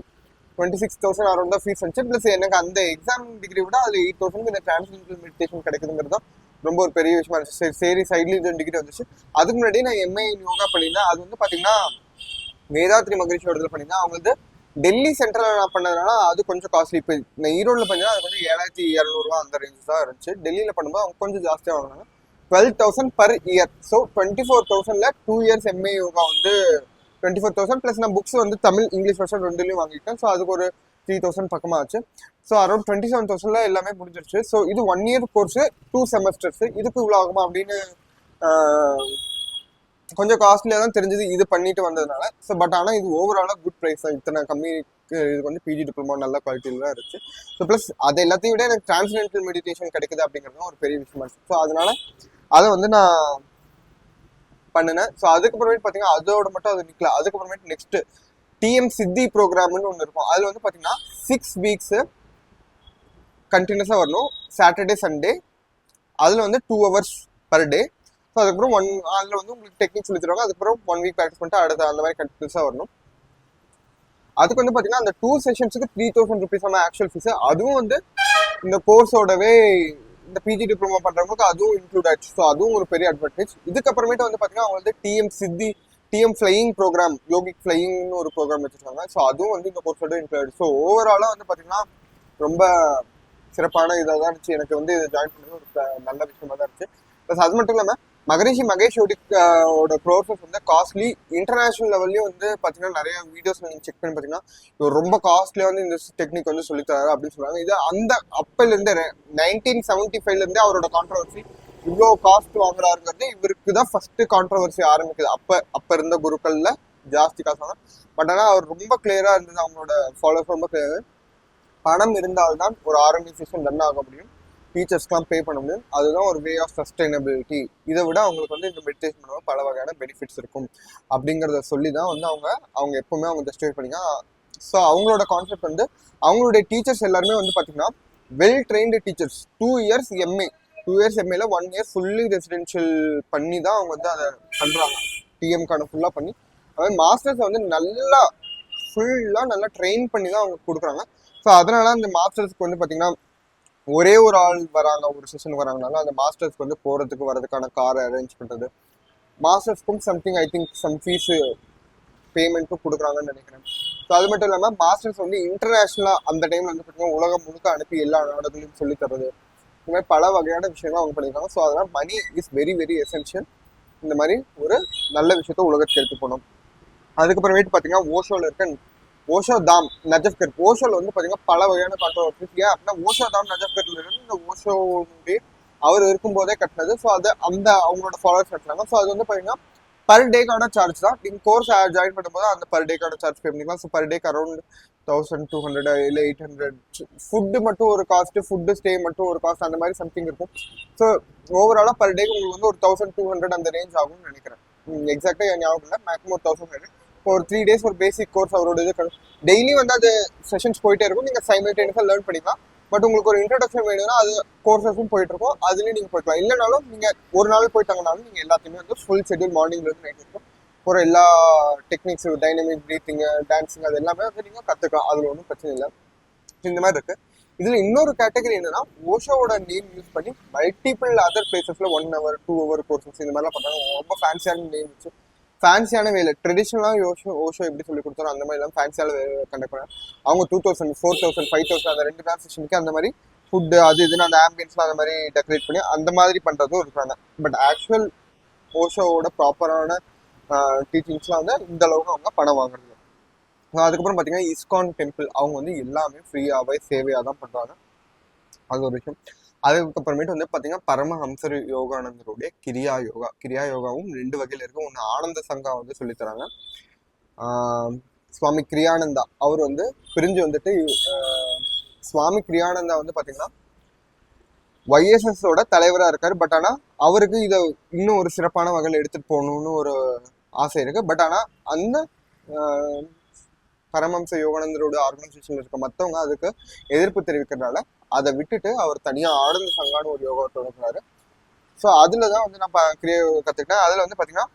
Speaker 1: 26,000 அரௌண்ட் தான் ஃபீஸ் வந்துச்சு. ப்ளஸ் எனக்கு அந்த எக்ஸாம் டிகிரி விட அதில் 8,000 இந்த டிரான்ஸ்ஜெண்டர் மெடிடேஷன் கிடைக்குதுங்கிறது தான் ரொம்ப ஒரு பெரிய விஷயமா இருந்துச்சு. சரி சைட்லி இது டிகிரி வந்துச்சு. அதுக்கு முன்னாடி நான் எம்ஏ யோகா பண்ணியிருந்தேன். அது வந்து பார்த்தீங்கன்னா வேதாத்ரி மகரிஷியோட இதில் பண்ணியிருந்தேன். அவங்க வந்து டெல்லி சென்ட்ரல் நான் பண்ணதுனால அது கொஞ்சம் காஸ்ட்லி. இப்போ நான் ஈரோடில் பண்ணா அது வந்து 7,200 ரூபா அந்த ரேஞ்ச் தான் இருந்துச்சு. டெல்லியில் பண்ணும்போது அவங்க கொஞ்சம் ஜாஸ்தியாக வாங்கினாங்க, 12,000 per year. ஸோ 24,000ல 2 years எம்ஏ யோகா வந்து 24,000 ப்ளஸ் நான் புக்ஸ் வந்து தமிழ் இங்கிலீஷ் வருஷன் ரெண்டுலையும் வாங்கிட்டேன். ஸோ அதுக்கு ஒரு 3,000 பக்கமாக ஆச்சு. ஸோ அரௌண்ட் 27,000ல எல்லாமே முடிஞ்சிருச்சு. ஸோ இது 1 year கோர்ஸு, 2 semesters. இதுக்கு இவ்வளோ ஆகுமா அப்படின்னு கொஞ்சம் காஸ்ட்லியாக தான் தெரிஞ்சது இது பண்ணிட்டு வந்ததுனால. ஸோ பட் ஆனால் இது ஓவராலாக குட் ப்ரைஸ் தான். இத்தனை கம்மிக்கு இதுக்கு வந்து பிஜி டிப்ளமோ நல்ல குவாலிட்டியில் தான் இருந்துச்சு. ஸோ ப்ளஸ் அது எல்லாத்தையும் விட எனக்கு டிரான்ஸ்ஜெண்டல் மெடிடேஷன் கிடைக்குது அப்படிங்கிறது ஒரு பெரிய விஷயமா இருந்துச்சு. ஸோ அதனால அதை வந்து நான் பண்ணினேன். ஸோ அதுக்கப்புறமேட்டு பார்த்தீங்கன்னா அதோட மட்டும் அது நிற்கல. அதுக்கப்புறமேட்டு நெக்ஸ்ட் டிஎம் சித்தி ப்ரோக்ராம்னு ஒன்று இருக்கும். அதில் வந்து பார்த்தீங்கன்னா 6 weeks கண்டினியூஸாக வரணும், சாட்டர்டே சண்டே. அதில் வந்து 2 hours per day. ஸோ அதுக்கப்புறம் அதில் வந்து உங்களுக்கு டெக்னிக் சொல்லி தருவாங்க. அதுக்கப்புறம் 1 week ப்ராக்டிஸ் பண்ணிட்டு அடுத்த அந்த மாதிரி கண்டினியூஸாக வரணும். அதுக்கு வந்து பார்த்தீங்கன்னா அந்த 2 sessions 3,000 rupees ஆக்சுவல் ஃபீஸ். அதுவும் வந்து இந்த கோர்ஸோடவே இந்த பிஜி டிப்ளமோ பண்ணுறவங்களுக்கு அதுவும் இன்க்ளூட் ஆயிடுச்சு. ஸோ அதுவும் ஒரு பெரிய அட்வான்டேஜ். இதுக்கப்புறமேட்டு வந்து பார்த்தீங்கன்னா அவங்க வந்து டிஎம் சித்தி டிஎம் ஃப்ளையிங் ப்ரோக்ராம், யோகிக் ஃப்ளையிங்னு ஒரு ப்ரோக்ராம் வச்சுருக்காங்க. ஸோ அதுவும் வந்து இந்த கோர்ஸோட இன்க்ளூட் ஆயிடுச்சு. ஸோ ஓவராலாக வந்து பார்த்தீங்கன்னா ரொம்ப சிறப்பான இதாக தான் இருந்துச்சு. எனக்கு வந்து இதை ஜாயின் பண்ணது ஒரு நல்ல விஷயமா தான் இருந்துச்சு. ப்ளஸ் அது மட்டும் இல்லாமல் மகரிஷி மகேஷ் யோகியோட ப்ரோசஸ் வந்து காஸ்ட்லி. இன்டர்நேஷனல் லெவல்லையும் வந்து பார்த்தீங்கன்னா நிறைய வீடியோஸ் நீங்கள் செக் பண்ணி பார்த்தீங்கன்னா இவர் ரொம்ப காஸ்ட்லியாக வந்து இந்த டெக்னிக் வந்து சொல்லித்தராரு அப்படின்னு சொல்லுவாங்க. இது அந்த அப்போலேருந்து 1975லேருந்தே அவரோட கான்ட்ரவர்சி இவ்வளோ காஸ்ட் வாங்குறாருங்கிறது இவருக்கு தான் ஃபர்ஸ்ட் கான்ட்ரவர்சி ஆரம்பிக்குது. அப்போ இருந்த குருக்கள்ல ஜாஸ்தி காசு வாங்க. பட் ஆனால் அவர் ரொம்ப கிளியராக இருந்தது, அவங்களோட ஃபாலோவர்ஸ் ரொம்ப கிளியர். பணம் இருந்தால்தான் ஒரு ஆர்கனைசேஷன் ரன் ஆக முடியும், டீச்சர்ஸ்க்கெலாம் பே பண்ண முடியும். அதுதான் ஒரு வே ஆஃப் சஸ்டைனபிலிட்டி. இதை விட அவங்களுக்கு வந்து இந்த மெடிடேஷன் பண்ணும்போது பல வகையான பெனிஃபிட்ஸ் இருக்கும் அப்படிங்கிறத சொல்லி தான் வந்து அவங்க எப்பவுமே அவங்க ஜஸ்டிஃபை பண்ணிங்க. ஸோ அவங்களோட கான்செப்ட் வந்து அவங்களுடைய டீச்சர்ஸ் எல்லாருமே வந்து பார்த்தீங்கன்னா well trained teachers. 2 years MA, 2 years எம்ஏல 1 year fully residential பண்ணி தான் அவங்க வந்து அதை பண்ணுறாங்க. டிஎம்கான ஃபுல்லாக பண்ணி அதாவது மாஸ்டர்ஸை வந்து ஃபுல்லாக நல்லா ட்ரெயின் பண்ணி தான் அவங்க கொடுக்குறாங்க. ஸோ அதனால அந்த மாஸ்டர்ஸ்க்கு வந்து பார்த்தீங்கன்னா ஒரே ஒரு ஆள் வராங்க, ஒரு செஷன் வராங்கனால அந்த மாஸ்டர்ஸ்க்கு வந்து போகிறதுக்கு வரதுக்கான காரை அரேஞ்ச் பண்ணுறது, மாஸ்டர்ஸ்க்கும் something I think some fees பேமெண்ட்டும் கொடுக்குறாங்கன்னு நினைக்கிறேன். ஸோ அது மட்டும் இல்லாமல் மாஸ்டர்ஸ் வந்து இன்டர்நேஷ்னலாக அந்த டைமில் வந்து பார்த்தீங்கன்னா உலகம் முழுக்க அனுப்பி எல்லா நாடுகளையும் சொல்லி தர்றது, இந்த மாதிரி பல வகையான விஷயங்கள் அவங்க பண்ணியிருக்காங்க. ஸோ அதனால money is very very essential. இந்த மாதிரி ஒரு நல்ல விஷயத்த உலகத்துக்கு எடுத்து போகணும். அதுக்கப்புறமேட்டு பார்த்தீங்கன்னா ஓஷோல இருக்க ஓஷோ தாம் நஜப்கர். ஓஷோல வந்து பார்த்தீங்கன்னா பல வகையான கான்ட்ரோவர்சிஸ். ஏன் அப்படின்னா ஓஷோ தாம் நஜப்கர்ல இருந்து இந்த ஓஷோவுடைய அவர் இருக்கும்போதே கட்டினது. ஸோ அது அந்த அவங்களோட ஃபாலோவர்ஸ் கட்டுறாங்க. ஸோ அது வந்து பார்த்தீங்கன்னா பர் டேக்கான சார்ஜ் தான். நீங்கள் கோர்ஸ் ஜாயின் பண்ணும்போது அந்த பர் டேக்கான சார்ஜ் பே பண்ணிக்கலாம். ஸோ பர் டேக்கு அரௌண்ட் 1200 இல்லை 800. ஃபுட்டு மட்டும் ஒரு காஸ்ட், ஃபுட்டு ஸ்டே மட்டும் ஒரு காஸ்ட், அந்த மாதிரி சம்திங் இருக்கும். ஸோ ஓவராலாக பர் டேக்கு உங்களுக்கு வந்து ஒரு 1200 அந்த ரேஞ்ச் ஆகும்னு நினைக்கிறேன். எக்ஸாக்டாக ஞாபகம் இல்லை, மேக்ஸிமம் ஒரு 1100. இப்போ ஒரு 3 days ஒரு பேசிக் கோர்ஸ் அவரோட இது டெய்லி வந்து அது செஷன்ஸ் போயிட்டே இருக்கும். நீங்கள் சைமல்டேனியஸாக லேர்ன் பண்ணிக்கலாம். பட் உங்களுக்கு ஒரு இன்ட்ரடக்ஷன் வேணும்னா அது கோர்சஸும் போயிட்டு இருக்கும், அதுலேயும் நீங்கள் போய்க்கலாம். இல்லைனாலும் நீங்கள் ஒரு நாள் போயிட்டாங்கனாலும் நீங்கள் எல்லாத்தையுமே வந்து ஃபுல் ஷெட்யூல் மார்னிங்லேருந்து நைட் இருக்கும் ஒரு எல்லா டெக்னிக்ஸ், டைனமிக் ப்ரீத்திங், டான்ஸிங், அது எல்லாமே வந்து நீங்கள் கற்றுக்கலாம். அதில் ஒன்றும் பிரச்சனை இல்லை. இந்த மாதிரி இருக்குது. இதில் இன்னொரு கேட்டகரி என்னன்னா, ஓஷோவோட நேம் யூஸ் பண்ணி மல்டிபிள் அதர் பிளேசஸில் 1 hour 2 hour கோர்சஸ் இந்த மாதிரிலாம் பண்ணுறாங்க. ரொம்ப ஃபேன்சியான நேம் வச்சு ஃபேன்சியான வேலை. ட்ரெடிஷ்னலாக ஓஷோ எப்படி சொல்லி கொடுத்தாரோ அந்த மாதிரி எல்லாம் ஃபேன்சியான வேலை கண்டக்ட் பண்ணாங்க. அவங்க 2000 4000 5000 அந்த 2 டிரான்சேக்ஷனுக்கு அந்த மாதிரி ஃபுட்டு அது இதுன்னு அந்த ஆம்பியன்ஸ்லாம் அந்த மாதிரி டெக்கரேட் பண்ணி அந்த மாதிரி பண்ணுறதும் இருக்காங்க. பட் ஆக்சுவல் ஓஷோவோட ப்ராப்பரான டீச்சிங்ஸ்லாம் வந்து இந்த அளவுக்கு அவங்க பணம் வாங்குறது. அதுக்கப்புறம் பார்த்தீங்கன்னா இஸ்கான் டெம்பிள் அவங்க வந்து எல்லாமே ஃப்ரீயாகவே சேவையாக தான் பண்ணுறாங்க. அது ஒரு விஷயம். அதுக்கப்புறமேட்டு வந்து பார்த்தீங்கன்னா பரமஹம்சர் யோகானந்தருடைய கிரியா யோகாவும் 2 வகையில் இருக்கு. ஒன்று ஆனந்த சங்கா வந்து சொல்லித்தராங்க. சுவாமி கிரியானந்தா அவர் வந்து பிரிஞ்சு வந்துட்டு சுவாமி கிரியானந்தா வந்து பார்த்தீங்கன்னா YSSோட தலைவராக இருக்காரு. பட் ஆனால் அவருக்கு இதை இன்னும் ஒரு சிறப்பான வகையில் எடுத்துகிட்டு போகணும்னு ஒரு ஆசை இருக்கு. பட் ஆனால் அந்த பரமஹம்ச யோகானந்தரோட ஆர்கனைசேஷன் இருக்க மற்றவங்க அதுக்கு எதிர்ப்பு தெரிவிக்கிறதுனால அதை விட்டுட்டு அவர் தனியாக ஆனந்த சங்கான்னு ஒரு யோகா தொடங்குறாரு. ஸோ அதில் தான் வந்து நான் கிரியா கற்றுக்கிட்டேன். அதில் வந்து பார்த்தீங்கன்னா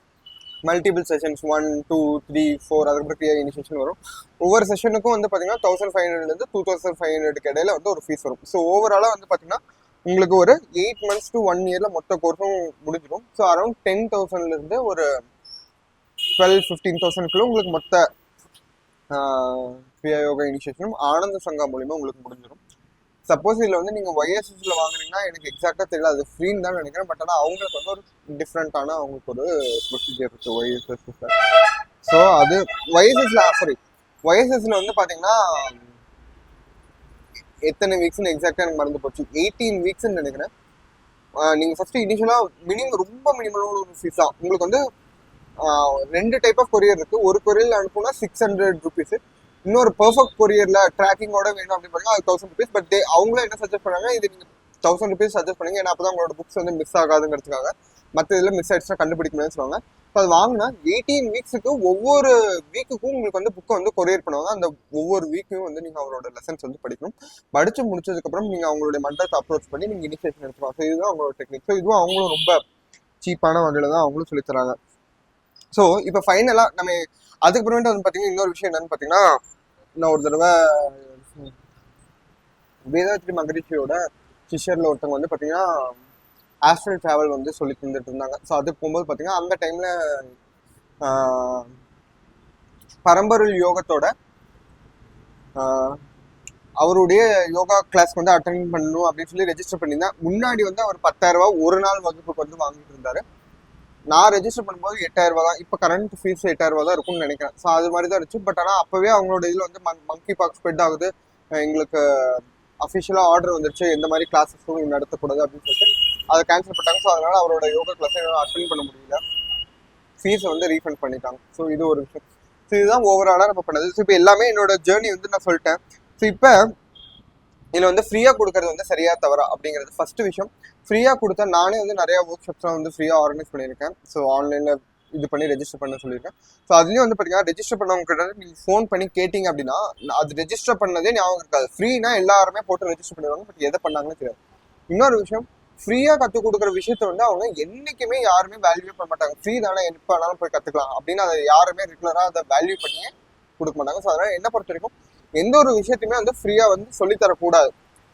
Speaker 1: மல்டிபிள் செஷன்ஸ் 1 2 3 4 அதுக்கப்புறம் கிரியா இனிஷியேஷன் வரும். ஒவ்வொரு செஷனுக்கும் வந்து பார்த்தீங்கன்னா 1500 2500 இடையில வந்து ஒரு ஃபீஸ் வரும். ஸோ ஓவராலாக வந்து பார்த்தீங்கன்னா உங்களுக்கு ஒரு 8 months to 1 year மொத்த கோர்ஸும் முடிஞ்சிடும். ஸோ அரௌண்ட் 10,000 ஒரு 12-15,000 உங்களுக்கு மொத்த கிரியா யோகா இனிஷியேஷனும் ஆனந்த சங்கா மூலியமா உங்களுக்கு முடிஞ்சிடும். சப்போஸ் இதில் வந்து நீங்கள் YSSல வாங்குறீங்கன்னா எனக்கு எக்ஸாக்டாக தெரியல, அது ஃப்ரீன்னு தான் நினைக்கிறேன். பட் ஆனால் அவங்களுக்கு வந்து ஒரு டிஃப்ரெண்ட்டான அவங்களுக்கு ஒரு ப்ரொசீஜர் இருக்குது YSSல. ஸோ அது YSSல வந்து பார்த்தீங்கன்னா எத்தனை வீக்ஸ்ன்னு எக்ஸாக்டாக எனக்கு மறந்து போச்சு. 18 வீக்ஸ்ன்னு நினைக்கிறேன். நீங்கள் ஃபர்ஸ்ட் இனிஷியலாக ரொம்ப மினிமலான ஒரு ஃபீஸ் தான். உங்களுக்கு வந்து 2 டைப் ஆஃப் கொரியர் இருக்குது. ஒரு கொரியரில் அனுப்புனா 600 rupees. இன்னொரு பெர்ஃபெக்ட் கொரியர்ல ட்ராக்கிங்கோட வேணும் அப்படின்னு பாருங்க, அது 1000 rupees. பட் அவங்களும் என்ன சஜஸ்ட் பண்ணாங்க, இது நீங்க 1000 rupees சஜஸ்ட் பண்ணுங்க, ஏன்னா அப்பதான் உங்களோட புக்ஸ் வந்து மிஸ் ஆகாதுங்கிறதுக்காக. மற்ற இதில் மிஸ் ஆயிடுச்சுன்னா கண்டுபிடிக்க முடியும்னு சொல்லுவாங்க. ஸோ அது வாங்கினா 18 வீக்ஸுக்கு ஒவ்வொரு வீக்குக்கும் உங்களுக்கு வந்து புக்கை வந்து கொரியர் பண்ணுவாங்க. அந்த ஒவ்வொரு வீக்கையும் வந்து நீங்கள் அவரோட லெசன்ஸ் வந்து படிக்கணும். படித்து முடிச்சதுக்கப்புறம் நீங்கள் அவங்களுடைய மன்றத்தை அப்ரோச் பண்ணி நீங்கள் இனிஷியேஷன் எடுத்துக்கலாம். ஸோ இதுதான் அவங்களோட டெக்னிக். ஸோ இதுவும் அவங்களும் ரொம்ப சீப்பான வகையில் தான் அவங்களும் சொல்லித்தராங்க. ஸோ இப்போ ஃபைனலாக நம்ம அதுக்கப்புறமேட்டு வந்து பார்த்தீங்கன்னா இன்னொரு விஷயம் என்னன்னு பார்த்தீங்கன்னா, நான் ஒரு தடவை வேதாத்ரி மகரிஷியோட சிஷ்யரில் ஒருத்தவங்க வந்து பார்த்தீங்கன்னா ஆஸ்ட்ரல் ட்ராவல் வந்து சொல்லி தந்துட்டு இருந்தாங்க. ஸோ அதுக்கு போகும்போது பார்த்தீங்கன்னா அந்த டைமில் பரம்பொருள் யோகத்தோட அவருடைய யோகா கிளாஸ்க்கு வந்து அட்டென்ட் பண்ணணும் அப்படின்னு சொல்லி ரெஜிஸ்டர் பண்ணியிருந்தேன். முன்னாடி வந்து அவர் 10,000 ரூபா ஒரு நாள் வகுப்புக்கு வந்து வாங்கிட்டு இருந்தாரு. நான் ரெஜிஸ்டர் பண்ணும்போது 8,000 ரூபா தான். இப்போ கரண்ட் ஃபீஸ் 8,000 ரூபா தான் இருக்கும்னு நினைக்கிறேன். ஸோ அது மாதிரி தான் இருந்துச்சு. பட் ஆனால் அப்போவே அவங்களோட இதில் வந்து மங்கி பாக்ஸ் ஸ்ப்ரெட் ஆகுது, எங்களுக்கு அஃபிஷியலாக ஆர்டர் வந்துருச்சு, எந்த மாதிரி கிளாஸஸும் நடத்தக்கூடாது அப்படின்னு சொல்லிட்டு அதை கேன்சல் பண்ணிட்டாங்க. ஸோ அதனால அவரோட யோகா கிளாஸை அட்டென்ட் பண்ண முடியல, ஃபீஸை வந்து ரீஃபண்ட் பண்ணிட்டாங்க. ஸோ இது ஒரு விஷயம். ஸோ இதுதான் ஓவராலாக நம்ம பண்ணது. ஸோ இப்போ எல்லாமே என்னோட ஜேர்னி வந்து நான் சொல்லிட்டேன். ஸோ இப்போ இதில் வந்து ஃப்ரீயாக கொடுக்கறது வந்து சரியா தவறா அப்படிங்கிறது ஃபர்ஸ்ட் விஷயம். ஃப்ரீயாக கொடுத்தா நானே வந்து நிறையா ஒர்க் ஷாப்ஸ்லாம் வந்து ஃப்ரீயாக ஆர்கனைஸ் பண்ணியிருக்கேன். ஸோ ஆன்லைனில் இது பண்ணி ரெஜிஸ்டர் பண்ண சொல்லியிருக்கேன். ஸோ அதுலேயும் வந்து பார்த்தீங்கன்னா ரெஜிஸ்டர் பண்ணவங்க கிட்ட நீங்கள் ஃபோன் பண்ணி கேட்டிங்க அப்படின்னா அது ரெஜிஸ்டர் பண்ணதே ஞாபகம் இருக்காது. ஃப்ரீனா எல்லாருமே போட்டு ரெஜிஸ்டர் பண்ணிடுவாங்க, பட் எதை பண்ணாங்கன்னு தெரியாது. இன்னொரு விஷயம், ஃப்ரீயாக கற்றுக் கொடுக்குற விஷயத்த வந்து அவங்க என்றைக்குமே யாருமே வேல்யூ பண்ண மாட்டாங்க. ஃப்ரீ தானே எப்போ வேணாலும் போய் கற்றுக்கலாம் அப்படின்னு அதை யாருமே ரெகுலராக அதை வேல்யூ பண்ணியே கொடுக்க மாட்டாங்க. ஸோ அதனால் என்ன பொறுத்த வரைக்கும் எந்த ஒரு விஷயத்தையுமே வந்து ஃப்ரீயாக வந்து சொல்லித்தரக்கூடாது.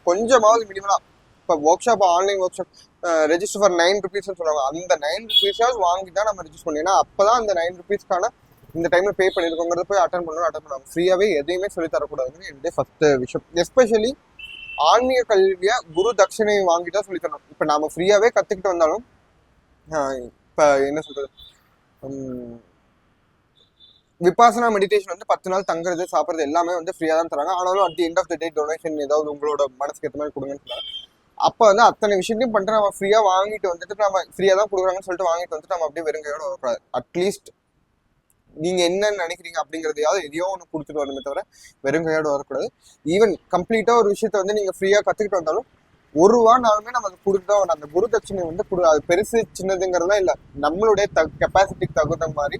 Speaker 1: கொஞ்சமாவது மினிமலாக இப்போ work shop online work shop register for 9 rupeesன்னு சொல்லுவாங்க. அந்த 9 rupees வாங்கி தான் நம்ம ரெஜிஸ்டர் பண்ணணும். ஏன்னா அப்போ தான் அந்த 9 rupeesக்கான இந்த டைமில் பே பண்ணியிருக்கோங்கிறது போய் அட்டன் பண்ணுவாங்க. ஃப்ரீயாகவே எதையுமே சொல்லி தரக்கூடாதுன்னு என்னுடைய ஃபர்ஸ்ட் விஷயம். எஸ்பெஷலி ஆன்மீக கல்வியை குரு தட்சணை வாங்கிதான் சொல்லி தரணும். இப்ப நாம ஃப்ரீயாவே கத்துக்கிட்டு வந்தாலும் இப்ப என்ன சொல்றது, விபாசனா மெடிடேஷன் வந்து 10 நாள் தங்குறது சாப்பிட்றது எல்லாமே வந்து ஃப்ரீயா தான் தராங்க. ஆனாலும் at the end of the day donation ஏதாவது உங்களோட மனசுக்கு ஏற்ற மாதிரி கொடுங்கன்னு சொல்றாங்க. அப்ப வந்து அத்தனை விஷயத்தையும் பண்ணிட்டு நம்ம ஃப்ரீயா வாங்கிட்டு வந்துட்டு நம்ம ஃப்ரீயா தான் கொடுக்குறாங்கன்னு சொல்லிட்டு வாங்கிட்டு வந்துட்டு நம்ம அப்படியே வெறுங்கையோட வரக்கூடாது. அட்லீஸ்ட் நீங்க என்னன்னு நினைக்கிறீங்க அப்படிங்கறதையாவது எதையோ ஒன்று கொடுத்துட்டு வரணுமே தவிர வெறுங்கையோட வரக்கூடாது. ஈவன் கம்ப்ளீட்டா ஒரு விஷயத்த வந்து நீங்க ஃப்ரீயா கத்துக்கிட்டு வந்தாலும் 1 ரூபானாலுமே நம்ம அதை கொடுத்துதான் வரணும். அந்த குரு தட்சணை வந்து அது பெருசு சின்னதுங்கிறதா இல்ல, நம்மளுடைய கெப்பாசிட்டிக்கு தகுந்த மாதிரி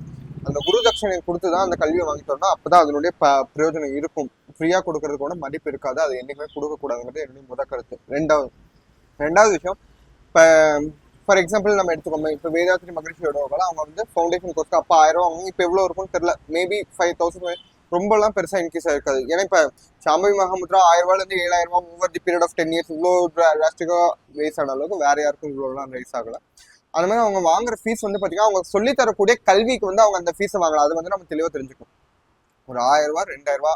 Speaker 1: அந்த குரு தட்சணை கொடுத்துதான் அந்த கல்வியை வாங்கிட்டு வரணும். அப்பதான் அதனுடைய பிரயோஜனம் இருக்கும். ஃப்ரீயா கொடுக்கறதுக்கு மதிப்பு இருக்காது. அது என்னைக்குமே கொடுக்க கூடாதுங்கிறது என்னுடைய முதல் கருத்து. ரெண்டாவது விஷயம், இப்போ ஃபார் எக்ஸாம்பிள் நம்ம எடுத்துக்கோங்க, இப்போ வேதாத்ரி மகிழ்ச்சியோட அவங்க வந்து ஃபவுண்டேஷன் கோர்ஸ்க்கு அப்போ 1000 ரூபா வாங்க, இப்போ எவ்வளோ இருக்கும்னு தெரியல, மேபி 5000 ரொம்பலாம் பெருசா இன்க்ரீஸ் ஆயிருக்காது. ஏன்னா இப்போ சாம்பவி மகாமுத்ரா 1000 ரூபாயிலேருந்து 7000 ரூபா over the period of 10 years இவ்வளோ டிராஸ்டிக்கா ரைஸ் ஆன அளவுக்கு வேற யாருக்கும் இவ்வளோலாம் ரைஸ் ஆகல. அந்த மாதிரி அவங்க வாங்குற ஃபீஸ் வந்து பார்த்தீங்கன்னா அவங்க சொல்லி தரக்கூடிய கல்விக்கு வந்து அவங்க அந்த ஃபீஸை வாங்கலாம். அது வந்து நம்ம தெளிவாக தெரிஞ்சுக்கணும். ஒரு 1000 ரூபா 2000 ரூபா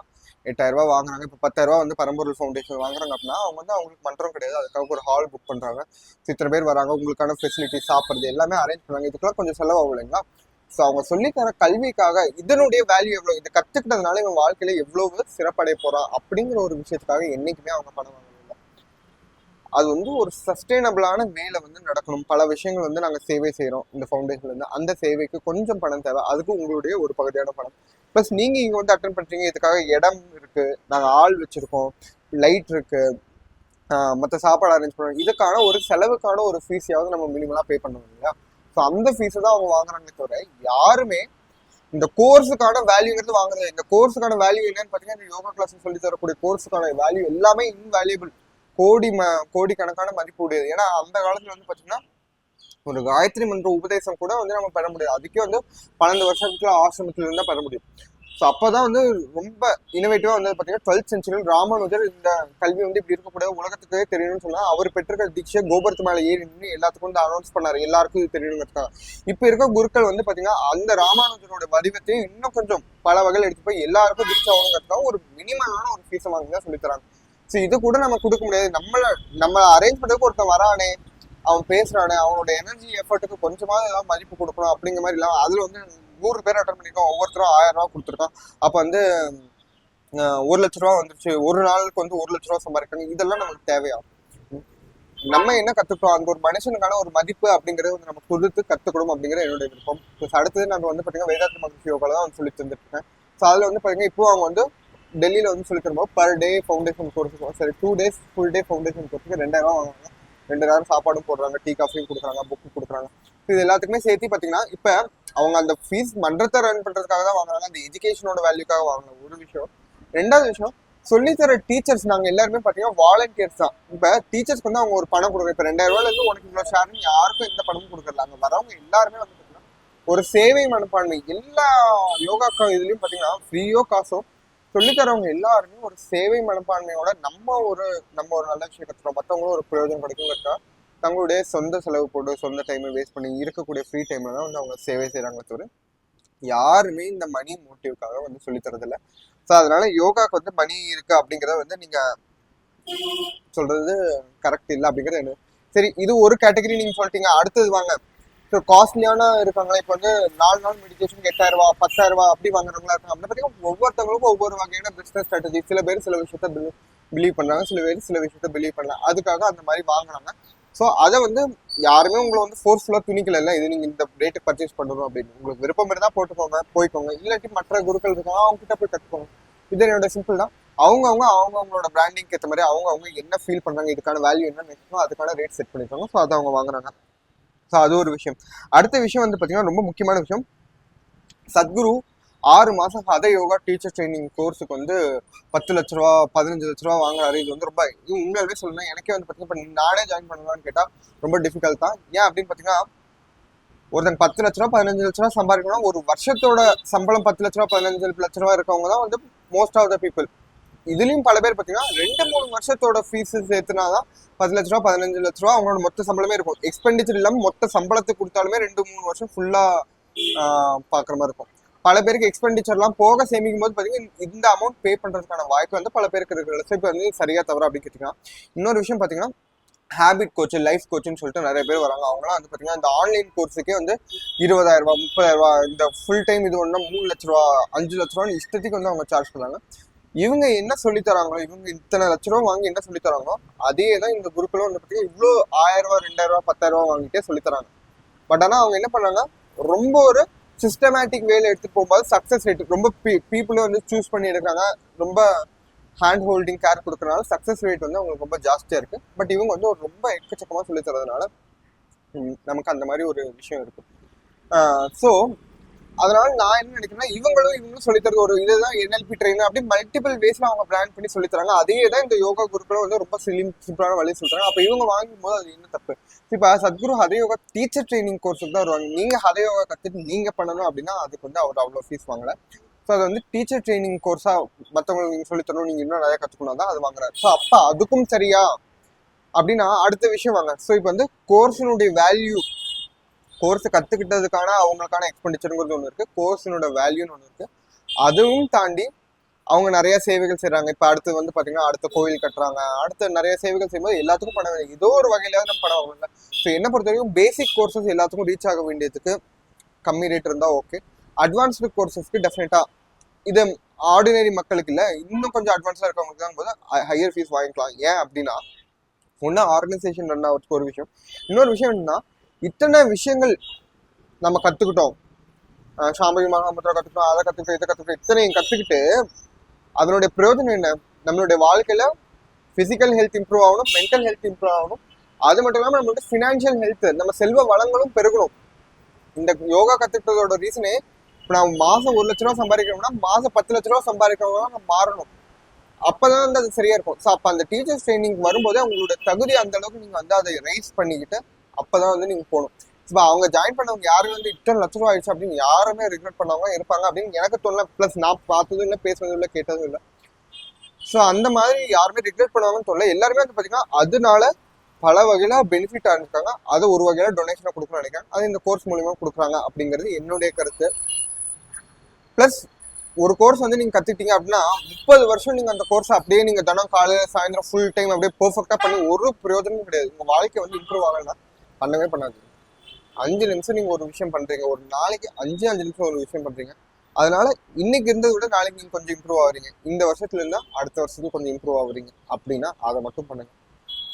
Speaker 1: 8000 ரூபா வாங்குறாங்க, இப்போ 10,000 ரூபா வந்து பரம்பொருள் ஃபவுண்டேஷன் வாங்குறாங்க அப்படின்னா அவங்க வந்து அவங்களுக்கு மன்றம் கிடையாது, அதுக்காக ஒரு ஹால் புக் பண்றாங்க, இத்தனை பேர் வராங்க, உங்களுக்கான ஃபெசிலிட்டி சாப்பிட்றது எல்லாமே அரேஞ்ச் பண்ணாங்க. இதுக்கெல்லாம் கொஞ்சம் செலவாகும் இல்லைங்களா? ஸோ அவங்க சொல்லித்தர கல்விக்காக இதனுடைய வேல்யூ எவ்வளோ, இதை கத்துக்கிட்டதுனால இவன் வாழ்க்கையில எவ்வளவு சிறப்படைய போறான் அப்படிங்கிற ஒரு விஷயத்துக்காக என்னைக்குமே அவங்க பணம் வாங்கல. அது வந்து ஒரு சஸ்டைனபிளான வேலை வந்து நடக்கணும். பல விஷயங்கள் வந்து நாங்கள் சேவை செய்கிறோம் இந்த ஃபவுண்டேஷன்ல இருந்து, அந்த சேவைக்கு கொஞ்சம் பணம் தேவை, அதுக்கு உங்களுடைய ஒரு பகுதியான பணம். ப்ளஸ் நீங்க இங்க வந்து அட்டென்ட் பண்றீங்க, இதுக்காக இடம் இருக்கு, நாங்கள் ஆள் வச்சிருக்கோம், லைட் இருக்கு, மற்ற சாப்பாடு அரேஞ்ச் பண்ணுவோம், இதுக்கான ஒரு செலவுக்கான ஒரு ஃபீஸையாவது நம்ம மினிமலா பே பண்ணணும் இல்லையா? ஸோ அந்த ஃபீஸை தான் அவங்க வாங்குறாங்களே தவிர யாருமே இந்த கோர்ஸுக்கான வேல்யூங்கிறது வாங்குறது. இந்த கோர்ஸுக்கான வேல்யூ என்னன்னு பார்த்தீங்கன்னா, இந்த யோகா கிளாஸ் சொல்லி தரக்கூடிய கோர்ஸுக்கான வேல்யூ எல்லாமே இன்வேல்யூபிள், கோடிக்கணக்கான மதிப்பு உடையது. ஏன்னா அந்த காலத்துல வந்து பாத்தீங்கன்னா ஒரு காயத்ரி மன்ற உபதேசம் கூட வந்து நம்ம பெற முடியாது, அதுக்கே வந்து 12 வருஷத்துல ஆசிரமத்துல இருந்தா பெற முடியும். ஸோ அப்பதான் வந்து ரொம்ப இனோவேட்டிவா வந்து பாத்தீங்கன்னா 12th சென்ச்சுரியில் ராமானுஜர் இந்த கல்வி வந்து இப்படி இருக்கக்கூடாது, உலகத்துக்கே தெரியணும்னு சொன்னா அவர் பெற்றிருக்க தீட்சை கோபுரத்து மேல ஏறி நின்று எல்லாத்துக்கும் வந்து அனௌன்ஸ் பண்ணாரு, எல்லாருக்கும் இது தெரியணுங்கிறதுக்காக. இப்ப இருக்க குருக்கள் வந்து பாத்தீங்கன்னா அந்த ராமானுஜரோட வடிவத்தையும் இன்னும் கொஞ்சம் பல வகையில் எடுத்து போய் எல்லாருக்கும் தீட்சை ஆகணுங்கிறதுக்காக ஒரு மினிமலான ஒரு ஃபீஸை வாங்கி தான் சொல்லித்தராங்க. ஸோ இது கூட நம்ம கொடுக்க முடியாது. நம்ம அரேஞ்ச் பண்ணுறதுக்கு ஒருத்தன் வரானே, அவன் பேசுறானே, அவனோட எனர்ஜி எஃபர்ட்டுக்கு கொஞ்சமாவது ஏதாவது மதிப்பு கொடுக்கணும் அப்படிங்கிற மாதிரி இல்லாமல் அதுல வந்து 100 பேர் அட்டன் பண்ணிருக்கோம், ஒவ்வொருத்தரும் 1000 ரூபா கொடுத்துருக்கான், அப்போ வந்து 1 லட்ச ரூபா வந்துருச்சு, ஒரு நாளுக்கு வந்து 1 லட்ச ரூபா சம்பாதிக்கிறாங்க. இதெல்லாம் நமக்கு தேவையா? நம்ம என்ன கத்துக்கிறோம், அந்த ஒரு மனுஷனுக்கான ஒரு மதிப்பு அப்படிங்கறது வந்து நம்ம கொடுத்து கத்துக்கணும் அப்படிங்கிற என்னுடைய விருப்பம். அடுத்தது நம்ம வந்து பாத்தீங்கன்னா வேதாத்ரி மகிழ்ச்சி யோகால தான் சொல்லி தந்துட்டு இருக்கேன். ஸோ அதுல வந்து பாத்தீங்கன்னா இப்போ அவங்க வந்து டெல்லியில வந்து சொல்லி தரும்போது பர் டே ஃபவுண்டேஷன் கோர்ஸுக்கு சரி 2 days ஃபுல் டே ஃபவுண்டேஷன் கோர்ஸுக்கு 2000 ரூபா வாங்குறாங்க. 2000 சாப்பாடும் போடுறாங்க, டீ காஃபியும் கொடுக்குறாங்க, புக்கு கொடுக்குறாங்க. இது எல்லாத்துக்குமே சேர்த்து பார்த்தீங்கன்னா இப்போ அவங்க அந்த ஃபீஸ் மன்றத்தை ரன் பண்றதுக்காக தான் வாங்குறாங்க, அந்த எஜுகேஷனோட வேல்யூக்காக வாங்குறாங்க ஒரு விஷயம். ரெண்டாவது விஷயம், சொல்லித்தர டீச்சர்ஸ் நாங்கள் எல்லாருமே பார்த்தீங்கன்னா வாலண்டியர்ஸ் தான். இப்போ டீச்சர்ஸ்க்கு வந்து அவங்க ஒரு பணம் கொடுக்குறோம், இப்போ 2000 ரூபாயிலேருந்து உனக்கு இவ்வளோ ஷேர்னு யாருக்கும் எந்த பணமும் கொடுக்குறல. அங்கே வரவங்க எல்லாருமே வந்து பார்த்தீங்கன்னா ஒரு சேவை மனப்பான்மை. எல்லா யோகா இதுலையும் பார்த்தீங்கன்னா ஃப்ரீயோ காசோ சொல்லித்தரவங்க எல்லாருமே ஒரு சேவை மனப்பான்மையோட நம்ம ஒரு நல்ல விஷயம் கற்றுறோம், மற்றவங்களும் ஒரு பிரயோஜனம் கிடைக்குங்கிறதா தங்களுடைய சொந்த செலவு போட்டு சொந்த டைமை வேஸ்ட் பண்ணி இருக்கக்கூடிய ஃப்ரீ டைம்ல தான் வந்து அவங்க சேவை செய்யறாங்க தவிர யாருமே இந்த மணி மோட்டிவ்காக வந்து சொல்லித்தரதில்லை. ஸோ அதனால யோகாக்கு வந்து மணி இருக்கு அப்படிங்கிறத வந்து நீங்க சொல்றது கரெக்ட் இல்லை அப்படிங்கிறது என்ன. சரி, இது ஒரு கேட்டகரி நீங்க சொல்லிட்டீங்க. அடுத்தது வாங்க, ஸோ காஸ்ட்லியான இருக்காங்களா, இப்போ வந்து 4 நாள் மெடிடேஷன் 8000 ரூபா 10000 ரூபா அப்படி வாங்குறவங்களா இருக்காங்க. அப்படி பார்த்தீங்கன்னா ஒவ்வொருத்தவங்களுக்கும் ஒவ்வொரு வகையான பிசினஸ் ஸ்ட்ராட்டஜி. சில பேர் சில விஷயத்த பிலீவ் பண்றாங்க, சில பேர் சில விஷயத்த பிலீவ் பண்ணலாம், அதுக்காக அந்த மாதிரி வாங்குறாங்க. ஸோ அதை வந்து யாருமே உங்களை வந்து ஃபோர்ஸ்ஃபுல்லாக துணிக்கல, இல்லை இது நீங்கள் இந்த ரேட்டுக்கு பர்ச்சேஸ் பண்ணணும் அப்படின்னு. உங்களுக்கு விருப்பம் இருந்தால் போட்டுக்கோங்க, போய்க்கோங்க, இல்லாட்டி மற்ற குருக்கள் இருக்காங்க அவங்க கிட்ட போய் கற்றுக்கோங்க. இது என்னோட சிம்பிள் தான். அவங்கவுங்களோட பிராண்டிங்க்கு ஏற்ற மாதிரி அவங்க என்ன ஃபீல் பண்றாங்க, இதுக்கான வேல்யூ என்ன நினைக்கணும், அதுக்கான ரேட் செட் பண்ணிருக்காங்க. ஸோ அதை அவங்க வாங்குறாங்க. ஸோ அது ஒரு விஷயம். அடுத்த விஷயம் வந்து பார்த்தீங்கன்னா ரொம்ப முக்கியமான விஷயம், சத்குரு 6 மாசம் ஹத யோகா டீச்சர் ட்ரைனிங் கோர்ஸுக்கு வந்து 10 லட்ச ரூபா 15 லட்ச ரூபா வாங்குறாரு. இது வந்து ரொம்ப உண்மையாலுமே சொல்லணும், எனக்கே வந்து பார்த்தீங்கன்னா இப்போ நானே ஜாயின் பண்ணலான்னு கேட்டால் ரொம்ப டிஃபிகல்ட் தான். ஏன் அப்படின்னு பார்த்தீங்கன்னா ஒருத்தன் 10 லட்ச ரூபா 15 லட்ச ரூபா சம்பாதிக்கணும், ஒரு வருஷத்தோட சம்பளம் 10 லட்ச ரூபா 15 லட்ச ரூபா இருக்கவங்க தான் வந்து மோஸ்ட் ஆஃப் த பீப்புள். இதுலயும் பல பேர் பார்த்தீங்கன்னா 2-3 வருஷத்தோட ஃபீஸ் சேர்த்துனாதான் 10 லட்ச ரூபா 15 லட்ச ரூபா அவங்களோட மொத்த சம்பளமே இருக்கும். எக்ஸ்பெண்டிச்சர் இல்லாமல் மொத்த சம்பளத்துக்கு கொடுத்தாலுமே 2-3 வருஷம் ஃபுல்லா பாக்குற மாதிரி இருக்கும். பல பேருக்கு எக்ஸ்பெண்டிச்சர்லாம் போக சேமிக்கும் போது பார்த்தீங்கன்னா இந்த அமௌண்ட் பே பண்ணுறதுக்கான வாய்ப்பு வந்து பல பேருக்கு இருக்கிறது. ஸோ இப்போ வந்து சரியா தவிர அப்படின்னு கேட்டிங்கன்னா, இன்னொரு விஷயம் பார்த்தீங்கன்னா ஹேபிட் கோச், லைஃப் கோச்சுன்னு சொல்லிட்டு நிறைய பேர் வராங்க. அவங்களாம் வந்து பார்த்தீங்கன்னா இந்த ஆன்லைன் கோர்ஸுக்கே வந்து 20,000 ரூபா 30,000 ரூபா, இந்த ஃபுல் டைம் இது ஒன்றா 3 லட்ச ரூபா 5 லட்ச ரூபான்னு இஷ்டத்துக்கு வந்து அவங்க சார்ஜ் பண்ணுறாங்க. இவங்க என்ன சொல்லி தராங்களோ, இவங்க இத்தனை லட்ச ரூபா வாங்கி என்ன சொல்லி தராங்களோ அதே தான் இந்த குரூப்ல வந்து பார்த்தீங்கன்னா இவ்வளோ 1000 ரூபா 2000 ரூபா 10,000 ரூபா வாங்கிட்டே சொல்லி தராங்க. பட் ஆனால் அவங்க என்ன பண்ணாங்க, ரொம்ப ஒரு சிஸ்டமேட்டிக் வேலை எடுத்துட்டு போகும்போது சக்ஸஸ் ரேட் ரொம்ப பீப்புளும் வந்து சூஸ் பண்ணி எடுக்கிறாங்க. ரொம்ப ஹேண்ட் ஹோல்டிங் கேர் கொடுக்கறனால சக்ஸஸ் ரேட் வந்து அவங்களுக்கு ரொம்ப ஜாஸ்தியாக இருக்குது. பட் இவங்க வந்து ஒரு ரொம்ப எக்கச்சக்கமாக சொல்லி தரதுனால நமக்கு அந்த மாதிரி ஒரு விஷயம் இருக்கு. ஸோ அதனால நான் என்ன நினைக்கிறேன்னா, இவங்களும் சொல்லித்தரது ஒரு இதுதான் NLP ட்ரெயினர் அப்படி மல்டிபிள் வேஸ்ல அவங்க பிளான் பண்ணி சொல்லி தராங்க. அதே தான் இந்த யோகா குரூப்ல வந்து ரொம்ப சிம்பிளான வழி சொல்றாங்க. அப்ப இவங்க வாங்கும் போது அது என்ன தப்பு? இப்ப சத்குரு ஹதயோகா டீச்சர் ட்ரைனிங் கோர்ஸுக்கு தான் வருவாங்க. நீங்க ஹதயோகா கத்துட்டு நீங்க பண்ணணும் அப்படின்னா அதுக்கு வந்து அவர் அவ்வளோ ஃபீஸ் வாங்கல. ஸோ அது வந்து டீச்சர் ட்ரைனிங் கோர்ஸா மற்றவங்களுக்கு நீங்க சொல்லித்தரணும், நீங்க இன்னும் நிறைய கத்துக்கணும் தான் அது வாங்குறாரு. ஸோ அப்ப அதுக்கும் சரியா அப்படின்னா அடுத்த விஷயம் வாங்க. ஸோ இப்போ வந்து கோர்ஸினுடைய வேல்யூ, கோர்ஸ் கத்துக்கிட்டதுக்கான அவங்களுக்கான எக்ஸ்பெண்டிச்சருங்கிறது ஒன்று இருக்கு, கோர்ஸினோட வேல்யூன்னு ஒன்று இருக்கு. அதுவும் தாண்டி அவங்க நிறைய சேவைகள் செய்யறாங்க. இப்போ அடுத்து வந்து பாத்தீங்கன்னா அடுத்த கோயில் கட்டுறாங்க, அடுத்த நிறைய சேவைகள் செய்யும்போது எல்லாத்துக்கும் பணம் வேணும். ஏதோ ஒரு வகையிலாவது நம்ம பணம் வாங்கல. ஸோ என்ன பொறுத்த வரைக்கும் பேசிக் கோர்சஸ் எல்லாத்துக்கும் ரீச் ஆக வேண்டியதுக்கு கம்மி ரேட் இருந்தா ஓகே. அட்வான்ஸ்டு கோர்சஸ்க்கு டெஃபினட்டா இது ஆர்டினரி மக்களுக்கு இல்லை, இன்னும் கொஞ்சம் அட்வான்ஸா இருக்கவங்களுக்கு தான் போது ஹையர் ஃபீஸ் வாங்கிக்கலாம். ஏன் அப்படின்னா ஒன்னா ஆர்கனைசேஷன் ரன் ஆகிறதுக்கு ஒரு விஷயம், இன்னொரு விஷயம் என்னன்னா இத்தனை விஷயங்கள் நம்ம கத்துக்கிட்டோம், சாம்பவி மகாமுத்ரா கத்துக்கிட்டோம், அதை கத்துக்கிட்டோம், இதை கத்துக்கிட்டோம், இத்தனையும் கத்துக்கிட்டு அதனுடைய பிரயோஜனம் என்ன? நம்மளுடைய வாழ்க்கையில பிசிக்கல் ஹெல்த் இம்ப்ரூவ் ஆகணும், மென்டல் ஹெல்த் இம்ப்ரூவ் ஆகணும். அது மட்டும் இல்லாமல் நம்மளுடைய ஃபினான்ஷியல் ஹெல்த், நம்ம செல்வ வளங்களும் பெருகணும். இந்த யோகா கத்துக்கிட்டதோட ரீசனே இப்போ நான் மாசம் 1 லட்ச ரூபா சம்பாதிக்கிறோம்னா மாசம் 10 லட்ச ரூபா சம்பாதிக்கிறவங்க நம்ம மாறணும். அப்பதான் வந்து அது சரியா இருக்கும். ஸோ அப்போ அந்த டீச்சர்ஸ் ட்ரைனிங் வரும்போது அவங்களோட தகுதி அந்த அளவுக்கு நீங்க வந்து அதை ரைஸ் பண்ணிக்கிட்டு அப்பதான் வந்து நீங்க போகணும். இப்போ அவங்க ஜாயின் பண்ணவங்க யாரும் வந்து இத்தனை லட்ச ரூபா ஆயிடுச்சு அப்படின்னு யாருமே ரிக்ரெட் பண்ணவங்க இருப்பாங்க அப்படின்னு எனக்கு தோணல. பிளஸ் நான் பார்த்ததும் இல்லை, பேசுனதும் இல்லை, கேட்டதும் இல்லை. ஸோ அந்த மாதிரி யாருமே ரிக்ரெட் பண்ணுவாங்கன்னு தோணல. எல்லாருமே வந்து பார்த்தீங்கன்னா அதனால பல வகையில பெனிஃபிட் ஆயிருக்காங்க. அது ஒரு வகையில டொனேஷனை கொடுக்கணும்னு நினைக்கிறேன். அது இந்த கோர்ஸ் மூலியமா கொடுக்குறாங்க அப்படிங்கிறது என்னுடைய கருத்து. பிளஸ் ஒரு கோர்ஸ் வந்து நீங்க கத்துக்கிட்டீங்க அப்படின்னா 30 வருஷம் நீங்க அந்த கோர்ஸ் அப்படியே நீங்க தினம் காலையில சாயந்தரம் ஃபுல் டைம் அப்படியே பெர்ஃபெக்டா பண்ணி ஒரு பிரயோஜனமும் கிடையாது. உங்க வாழ்க்கை வந்து இம்ப்ரூவ் ஆகலைன்னா பண்ணவே பண்ணாது. 5 நிமிஷம் நீங்க ஒரு விஷயம் பண்றீங்க, ஒரு நாளைக்கு 5 நிமிஷம் ஒரு விஷயம் பண்றீங்க. அதனால இன்னைக்கு இருந்ததை விட நாளைக்கு நீங்க கொஞ்சம் இம்ப்ரூவ் ஆகுறீங்க, இந்த வருஷத்துல இருந்தா அடுத்த வருஷத்துக்கு கொஞ்சம் இம்ப்ரூவ் ஆகுறீங்க அப்படின்னா அதை மட்டும் பண்ணுங்க.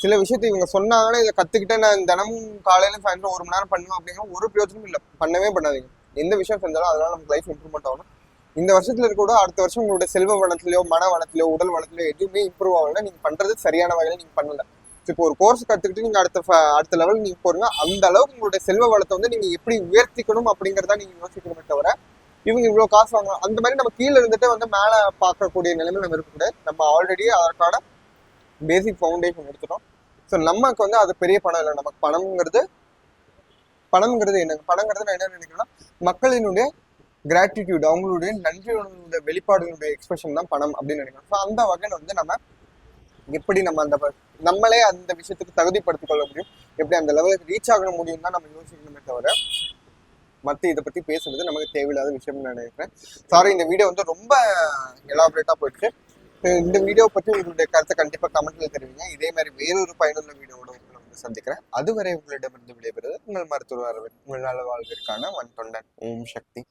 Speaker 1: சில விஷயத்தை இவங்க சொன்னாங்கன்னா இதை கத்துக்கிட்டே நான் தினமும் காலையில சாயந்தரம் 1 மணி நேரம் பண்ணுவேன் அப்படிங்கிற ஒரு பிரயோஜனமும் இல்லை. பண்ணவே பண்ணாதீங்க. எந்த விஷயம் செஞ்சாலும் அதனால நமக்கு லைஃப் இம்ப்ரூவ்மெண்ட் ஆகணும். இந்த வருஷத்துல இருக்க கூட அடுத்த வருஷம் உங்களுடைய செல்வ வளத்திலயோ மன வளத்திலயோ உடல் வளத்திலயோ எதுவுமே இம்ப்ரூவ் ஆகலைன்னா நீங்க பண்றது சரியான வகையில நீங்க பண்ணல. இப்போ ஒரு கோர்ஸ் கத்துக்கிட்டு நீங்க அடுத்த லெவல் நீங்க போறீங்க, அந்த அளவுக்கு உங்களுடைய செல்வ வளத்தை வந்து நீங்க எப்படி உயர்த்திக்கணும் அப்படிங்கறத நீங்க யோசிக்கணுமே தவிர இவங்க இவ்வளவு காசு வாங்கலாம் அந்த மாதிரி நம்ம கீழே இருந்துட்டு வந்து மேல பார்க்கக்கூடிய நிலைமை நம்ம இருக்கக்கூடாது. நம்ம ஆல்ரெடி அதற்கான பேசிக் ஃபவுண்டேஷன் எடுத்துட்டோம். ஸோ நமக்கு வந்து அது பெரிய பணம் இல்லை. நமக்கு பணம்ங்கிறது என்னங்க, பணங்கிறது நான் என்ன நினைக்கிறேன்னா மக்களினுடைய கிராட்டிடியூட், அவங்களுடைய நன்றியோட வெளிப்பாடுகளுடைய எக்ஸ்பிரஷன் தான் பணம் அப்படின்னு நினைக்கிறேன். ஸோ அந்த வகையில் வந்து நம்ம எப்படி நம்ம நம்மளே அந்த விஷயத்துக்கு தகுதிப்படுத்திக் கொள்ள முடியும், எப்படி அந்த லெவலுக்கு ரீச் ஆக முடியும் தான் நம்ம யோசிக்கணுமே தவிர மற்ற இதை பத்தி பேசுறது நமக்கு தேவையில்லாத விஷயம்னு நான் நினைக்கிறேன். சாரி, இந்த வீடியோ வந்து ரொம்ப எலாபரேட்டா போயிடுச்சு. இந்த வீடியோ பற்றி உங்களுடைய கருத்தை கண்டிப்பா கமெண்ட்ல தெரிவிங்க. இதே மாதிரி வேறொரு பயனுள்ள வீடியோவோட வந்து சந்திக்கிறேன். அதுவரை உங்களிடமிருந்து விடைபெறுவது உங்கள் மருத்துவர் அரவிந்த். உங்கள் நல வாழ்விற்கான வன் தொண்டன். ஓம் சக்தி.